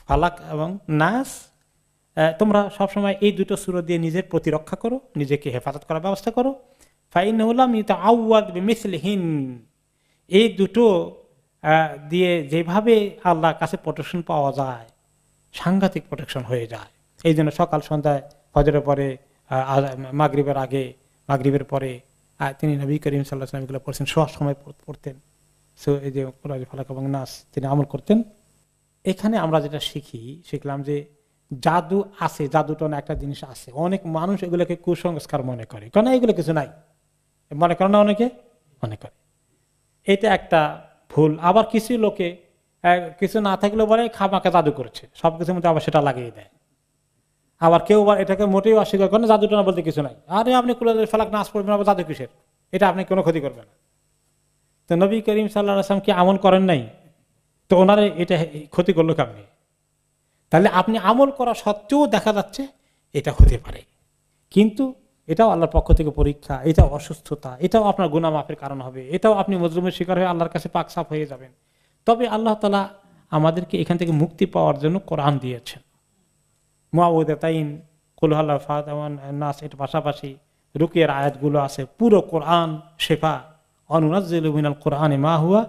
ফালাক এবং নাস। তোমরা সবসময় এই দুটো সূরা দিয়ে নিজের প্রতিরক্ষা করো, নিজেকে হেফাজত করার ব্যবস্থা করো। ফাইন্নাহু লাম ইতাআওয়াদ বিমিসলিহিন, এই দুটো দিয়ে যেভাবে আল্লাহর কাছে প্রোটেকশন পাওয়া যায়, সাংঘাতিক প্রোটেকশন হয়ে যায়। এই জন্য সকাল সন্ধ্যায়, ফজরের পরে, মাগরিবের আগে, মাগরিবের পরে তিনি নবী করিম সাল্লাল্লাহু আলাইহি ওয়াসাল্লাম এগুলো পড়ছেন, শোয়ার সময় পড়তেন। সো এই যে ফালাক এবং নাস তিনি আমল করতেন। এখানে আমরা যেটা শিখলাম যে জাদু আছে, জাদুটনা একটা জিনিস আছে। অনেক মানুষ এগুলোকে কুসংস্কার মনে করে, কারণ এগুলো কিছু নাই মনে করে না, অনেকে মনে করে। এটা একটা ভুল। আবার কিছু লোকে কিছু না থাকলেও বলে খামাকে জাদু করেছে, সবকিছুর মধ্যে আবার সেটা লাগিয়ে দেয়। আবার কেউ এটাকে মোটেও অস্বীকার করে না, জাদুটনা বলতে কিছু নাই। আরে আপনি ফালাক নাস পড়বেন, আবার জাদু কিসের, এটা আপনি কোনো ক্ষতি করবে না। তো নবী করিম সাল্লাল্লাহু আলাইহি ওয়াসাল্লাম কি আমল করেন নাই? তো ওনারে এটা ক্ষতি করলো কেমনি? তাহলে আপনি আমল করা সত্ত্বেও দেখা যাচ্ছে এটা হতে পারে, কিন্তু এটাও আল্লাহর পক্ষ থেকে পরীক্ষা, এটাও অসুস্থতা, এটাও আপনার গুনাহ মাফের কারণ হবে, এটাও আপনি মজলুমের শিকার হয়ে আল্লাহর কাছে পাক সাফ হয়ে যাবেন। তবে আল্লাহ তাআলা আমাদেরকে এখান থেকে মুক্তি পাওয়ার জন্য কোরআন দিয়েছেন। মুআউযাতাইন, কুল হুয়াল্লাহু আহাদ, নাস, এর পাশাপাশি রুকিয়ার আয়াতগুলো আছে। পুরো কোরআন শিফা, অনুনাজ্জিলু মিনাল কোরআনি মা হুয়া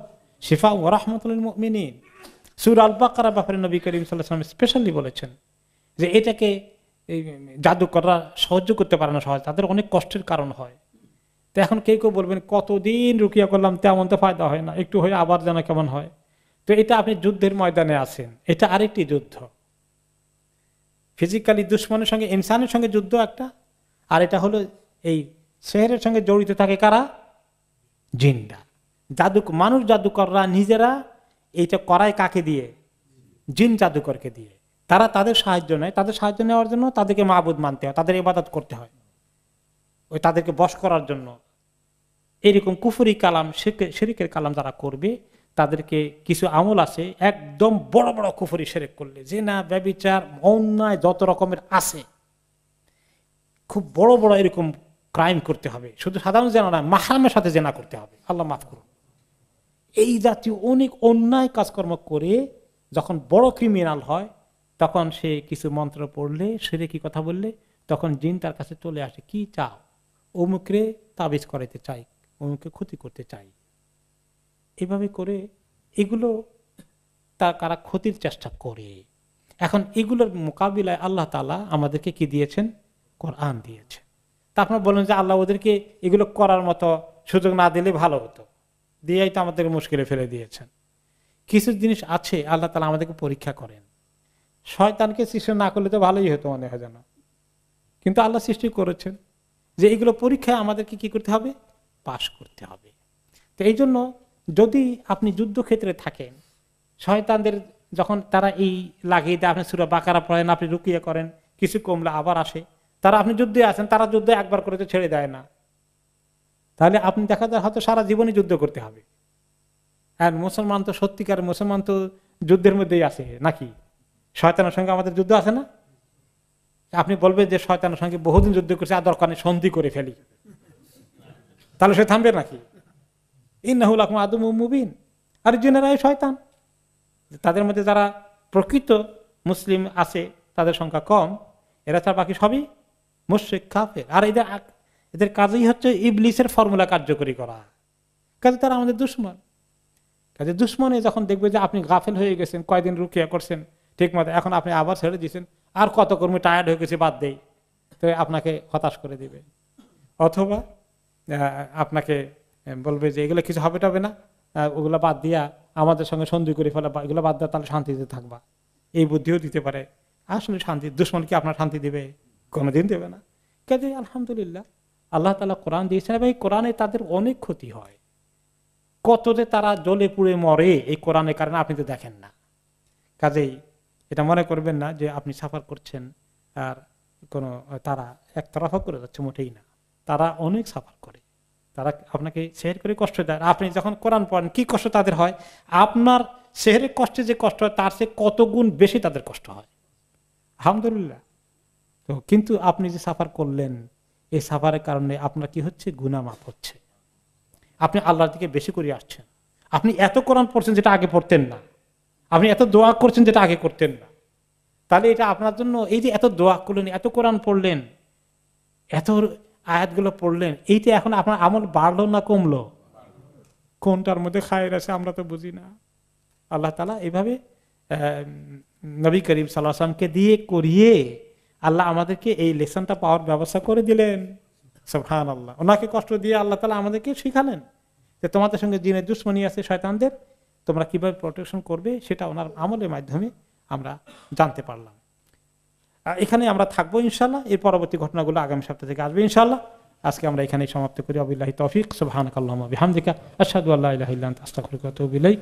শিফা ওয়া রাহমাতুল লিল মুমিনিন। সূরা আল বাকারার ব্যাপারে নবী করিম সাল্লাল্লাহু আলাইহি ওয়াসাল্লাম স্পেশালি বলেছেন যে এটাকে জাদু করা সাহায্য করতে পারে না, সহজ, তাদের অনেক কষ্টের কারণ হয়। তো এখন কেউ কেউ বলবেন কতদিন রুকিয়া করলাম তেমন তো ফায়দা হয় না, একটু হয়ে আবার যেন কেমন হয়। তো এটা আপনি যুদ্ধের ময়দানে আছেন, এটা আরেকটি যুদ্ধ। ফিজিক্যালি দুশ্মনের সঙ্গে ইনসানের সঙ্গে যুদ্ধ একটা, আর এটা হলো এই সেহরের সঙ্গে জড়িত থাকে কারা? জিনরা, মানুষ জাদুকররা নিজেরা এইটা করায় কাকে দিয়ে? জিন জাদুকরকে দিয়ে। তারা তাদের সাহায্য নেয়, তাদের সাহায্য নেওয়ার জন্য তাদেরকে মাবুদ মানতে হয়, তাদের ইবাদত করতে হয়, ওই তাদেরকে বশ করার জন্য। এরকম কুফরি কালাম, শিরকের কালাম যারা করবে, তাদেরকে কিছু আমল আছে একদম বড় বড় কুফরি শিরক করলে, জিনা, ব্যভিচার, অন্যায় যত রকমের আছে, খুব বড় বড় এরকম ক্রাইম করতে হবে। শুধু সাধারণ জেনা না, মাহরামের সাথে জেনা করতে হবে, আল্লাহ মাফ করুন। এই জাতীয় অনেক অন্যায় কাজকর্ম করে যখন বড় ক্রিমিনাল হয়, তখন সে কিছু মন্ত্র পড়লে, শিরকি কথা বললে, তখন জিন তার কাছে চলে আসে, কি চাও? অমুকরে তাবিজ করাইতে চাই, অমুককে ক্ষতি করতে চাই। এভাবে করে এগুলো কারা ক্ষতির চেষ্টা করে। এখন এগুলোর মোকাবিলায় আল্লাহ তাআলা আমাদেরকে কি দিয়েছেন? কোরআন দিয়েছে। তা আপনারা বলেন যে আল্লাহ ওদেরকে এগুলো করার মতো সুযোগ না দিলে ভালো হতো, দিয়েই তো আমাদের মুশকিলে ফেলে দিয়েছেন। কিছু জিনিস আছে আল্লাহ তাআলা আমাদেরকে পরীক্ষা করেন। শয়তানকে সৃষ্টি না করলে তো ভালোই হতো মনে হয় যেন, কিন্তু আল্লাহ সৃষ্টি করেছেন যে এগুলো পরীক্ষায় আমাদেরকে কি করতে হবে? পাশ করতে হবে। তো এই জন্য যদি আপনি যুদ্ধক্ষেত্রে থাকেন, শয়তানদের যখন তারা এই লাগিয়ে দেয়, আপনি সূরা বাকারা পড়েন, আপনি রুকিয়া করেন, কিছু কমলে আবার আসে, তারা আপনি যুদ্ধে আছেন, তারা যুদ্ধে একবার করে তো ছেড়ে দেয় না, তাহলে আপনি দেখা যায় হয়তো সারা জীবনই যুদ্ধ করতে হবে। আর মুসলমান তো সত্যিকার মুসলমান তো যুদ্ধের মধ্যেই আছে নাকি? শয়তানের সঙ্গে আমাদের যুদ্ধ আছে না? আপনি বলবেন যে শয়তানের সঙ্গে বহুদিন যুদ্ধ করছে, আর দরকার নেই সন্ধি করে ফেলি, তাহলে সে থামবে নাকি? ইন্নাহু লাকুম আদুউম মুবিন। আর জিনেরাই শয়তান। তাদের মধ্যে যারা প্রকৃত মুসলিম আছে তাদের সংখ্যা কম, এরা ছাড়া বাকি সবই মুশরিক, কাফের। আর এদের কাজই হচ্ছে ইবলিসের ফর্মুলা কার্যকরী করা, কাজে তারা আমাদের দুশমন। কাজে দুশমনে যখন দেখবে যে আপনি গাফেল হয়ে গেছেন, কয়দিন রুকিয়া করছেন ঠিক মতো, এখন আপনি আবার ছেড়ে দিয়েছেন, আর কত কর্মী টায়ার্ড হয়ে গেছে, বাদ দেই, তো আপনাকে হতাশ করে দিবে। অথবা আপনাকে বলবে যে এগুলো কিছু হবে না, ওগুলো বাদ দিয়া আমাদের সঙ্গে সন্ধি করে ফেলা, এগুলো বাদ দেওয়া, তাহলে শান্তিতে থাকবা, এই বুদ্ধিও দিতে পারে। আসলে শান্তি, দুশমন কি আপনার শান্তি দিবে? কোনোদিন দেবে না। কাজে আলহামদুলিল্লাহ আল্লাহ তাআলা কোরআন দিয়েছেন এবং এই কোরআনে তাদের অনেক ক্ষতি হয়। কত যে তারা জ্বলে পুড়ে মরে এই কোরআনের কারণে আপনি তো দেখেন না। কাজেই এটা মনে করবেন না যে আপনি সাফার করছেন আর কোনো তারা একতরফা করে যাচ্ছে, মোটেই না। তারা অনেক সাফার করে, তারা আপনাকে সেহের করে কষ্ট দেয়। আপনি যখন কোরআন পড়েন কি কষ্ট তাদের হয়, আপনার সেহেরের কষ্টে যে কষ্ট হয় তার চেয়ে কত গুণ বেশি তাদের কষ্ট হয়। আলহামদুলিল্লাহ। তো কিন্তু আপনি যে সাফার করলেন, এই সাফারের কারণে আপনার কি হচ্ছে, গুনাহ মাফ হচ্ছে, আপনি আল্লাহর দিকে বেশি করে আসছেন, আপনি এত কোরআন পড়ছেন যেটা আগে পড়তেন না, আপনি এত দোয়া করছেন যেটা আগে করতেন না। তাহলে এটা আপনার জন্য, এই যে এত দোয়া করলেন, এত কোরআন পড়লেন, এত আয়াতগুলো পড়লেন, এইটা এখন আপনার আমল বাড়লো না কমলো? কোনটার মধ্যে খায়ের আছে আমরা তো বুঝি না। আল্লাহ তাআলা এইভাবে নবী করিম সাল্লাল্লাহু আলাইহি ওয়াসাল্লামকে দিয়ে করিয়ে আল্লাহ আমাদেরকে এই লেসনটা পাওয়ার ব্যবস্থা করে দিলেন। সুবহানাল্লাহ। ওনাকে কষ্ট দিয়ে আল্লাহ তাআলা আমাদেরকে শিখালেন যে তোমাদের সঙ্গে জিনের দুশমনি আছে, শয়তানদের, তোমরা কিভাবে প্রোটেকশন করবে সেটা ওনার আমলের মাধ্যমে আমরা জানতে পারলাম। এখানে আমরা থাকবো ইনশাআল্লাহ। এর পরবর্তী ঘটনাগুলো আগামী সপ্তাহ থেকে আসবে ইনশাআল্লাহ। আজকে আমরা এখানেই সমাপ্ত করি। ওয়াবিল্লাহি তৌফিক। সুবহানাকাল্লাহুম্মা ওয়া বিহামদিকা আশহাদু আল্লা ইলাহা ইল্লা আনতা আস্তাগফিরুকা ওয়া আতুবু ইলাইক।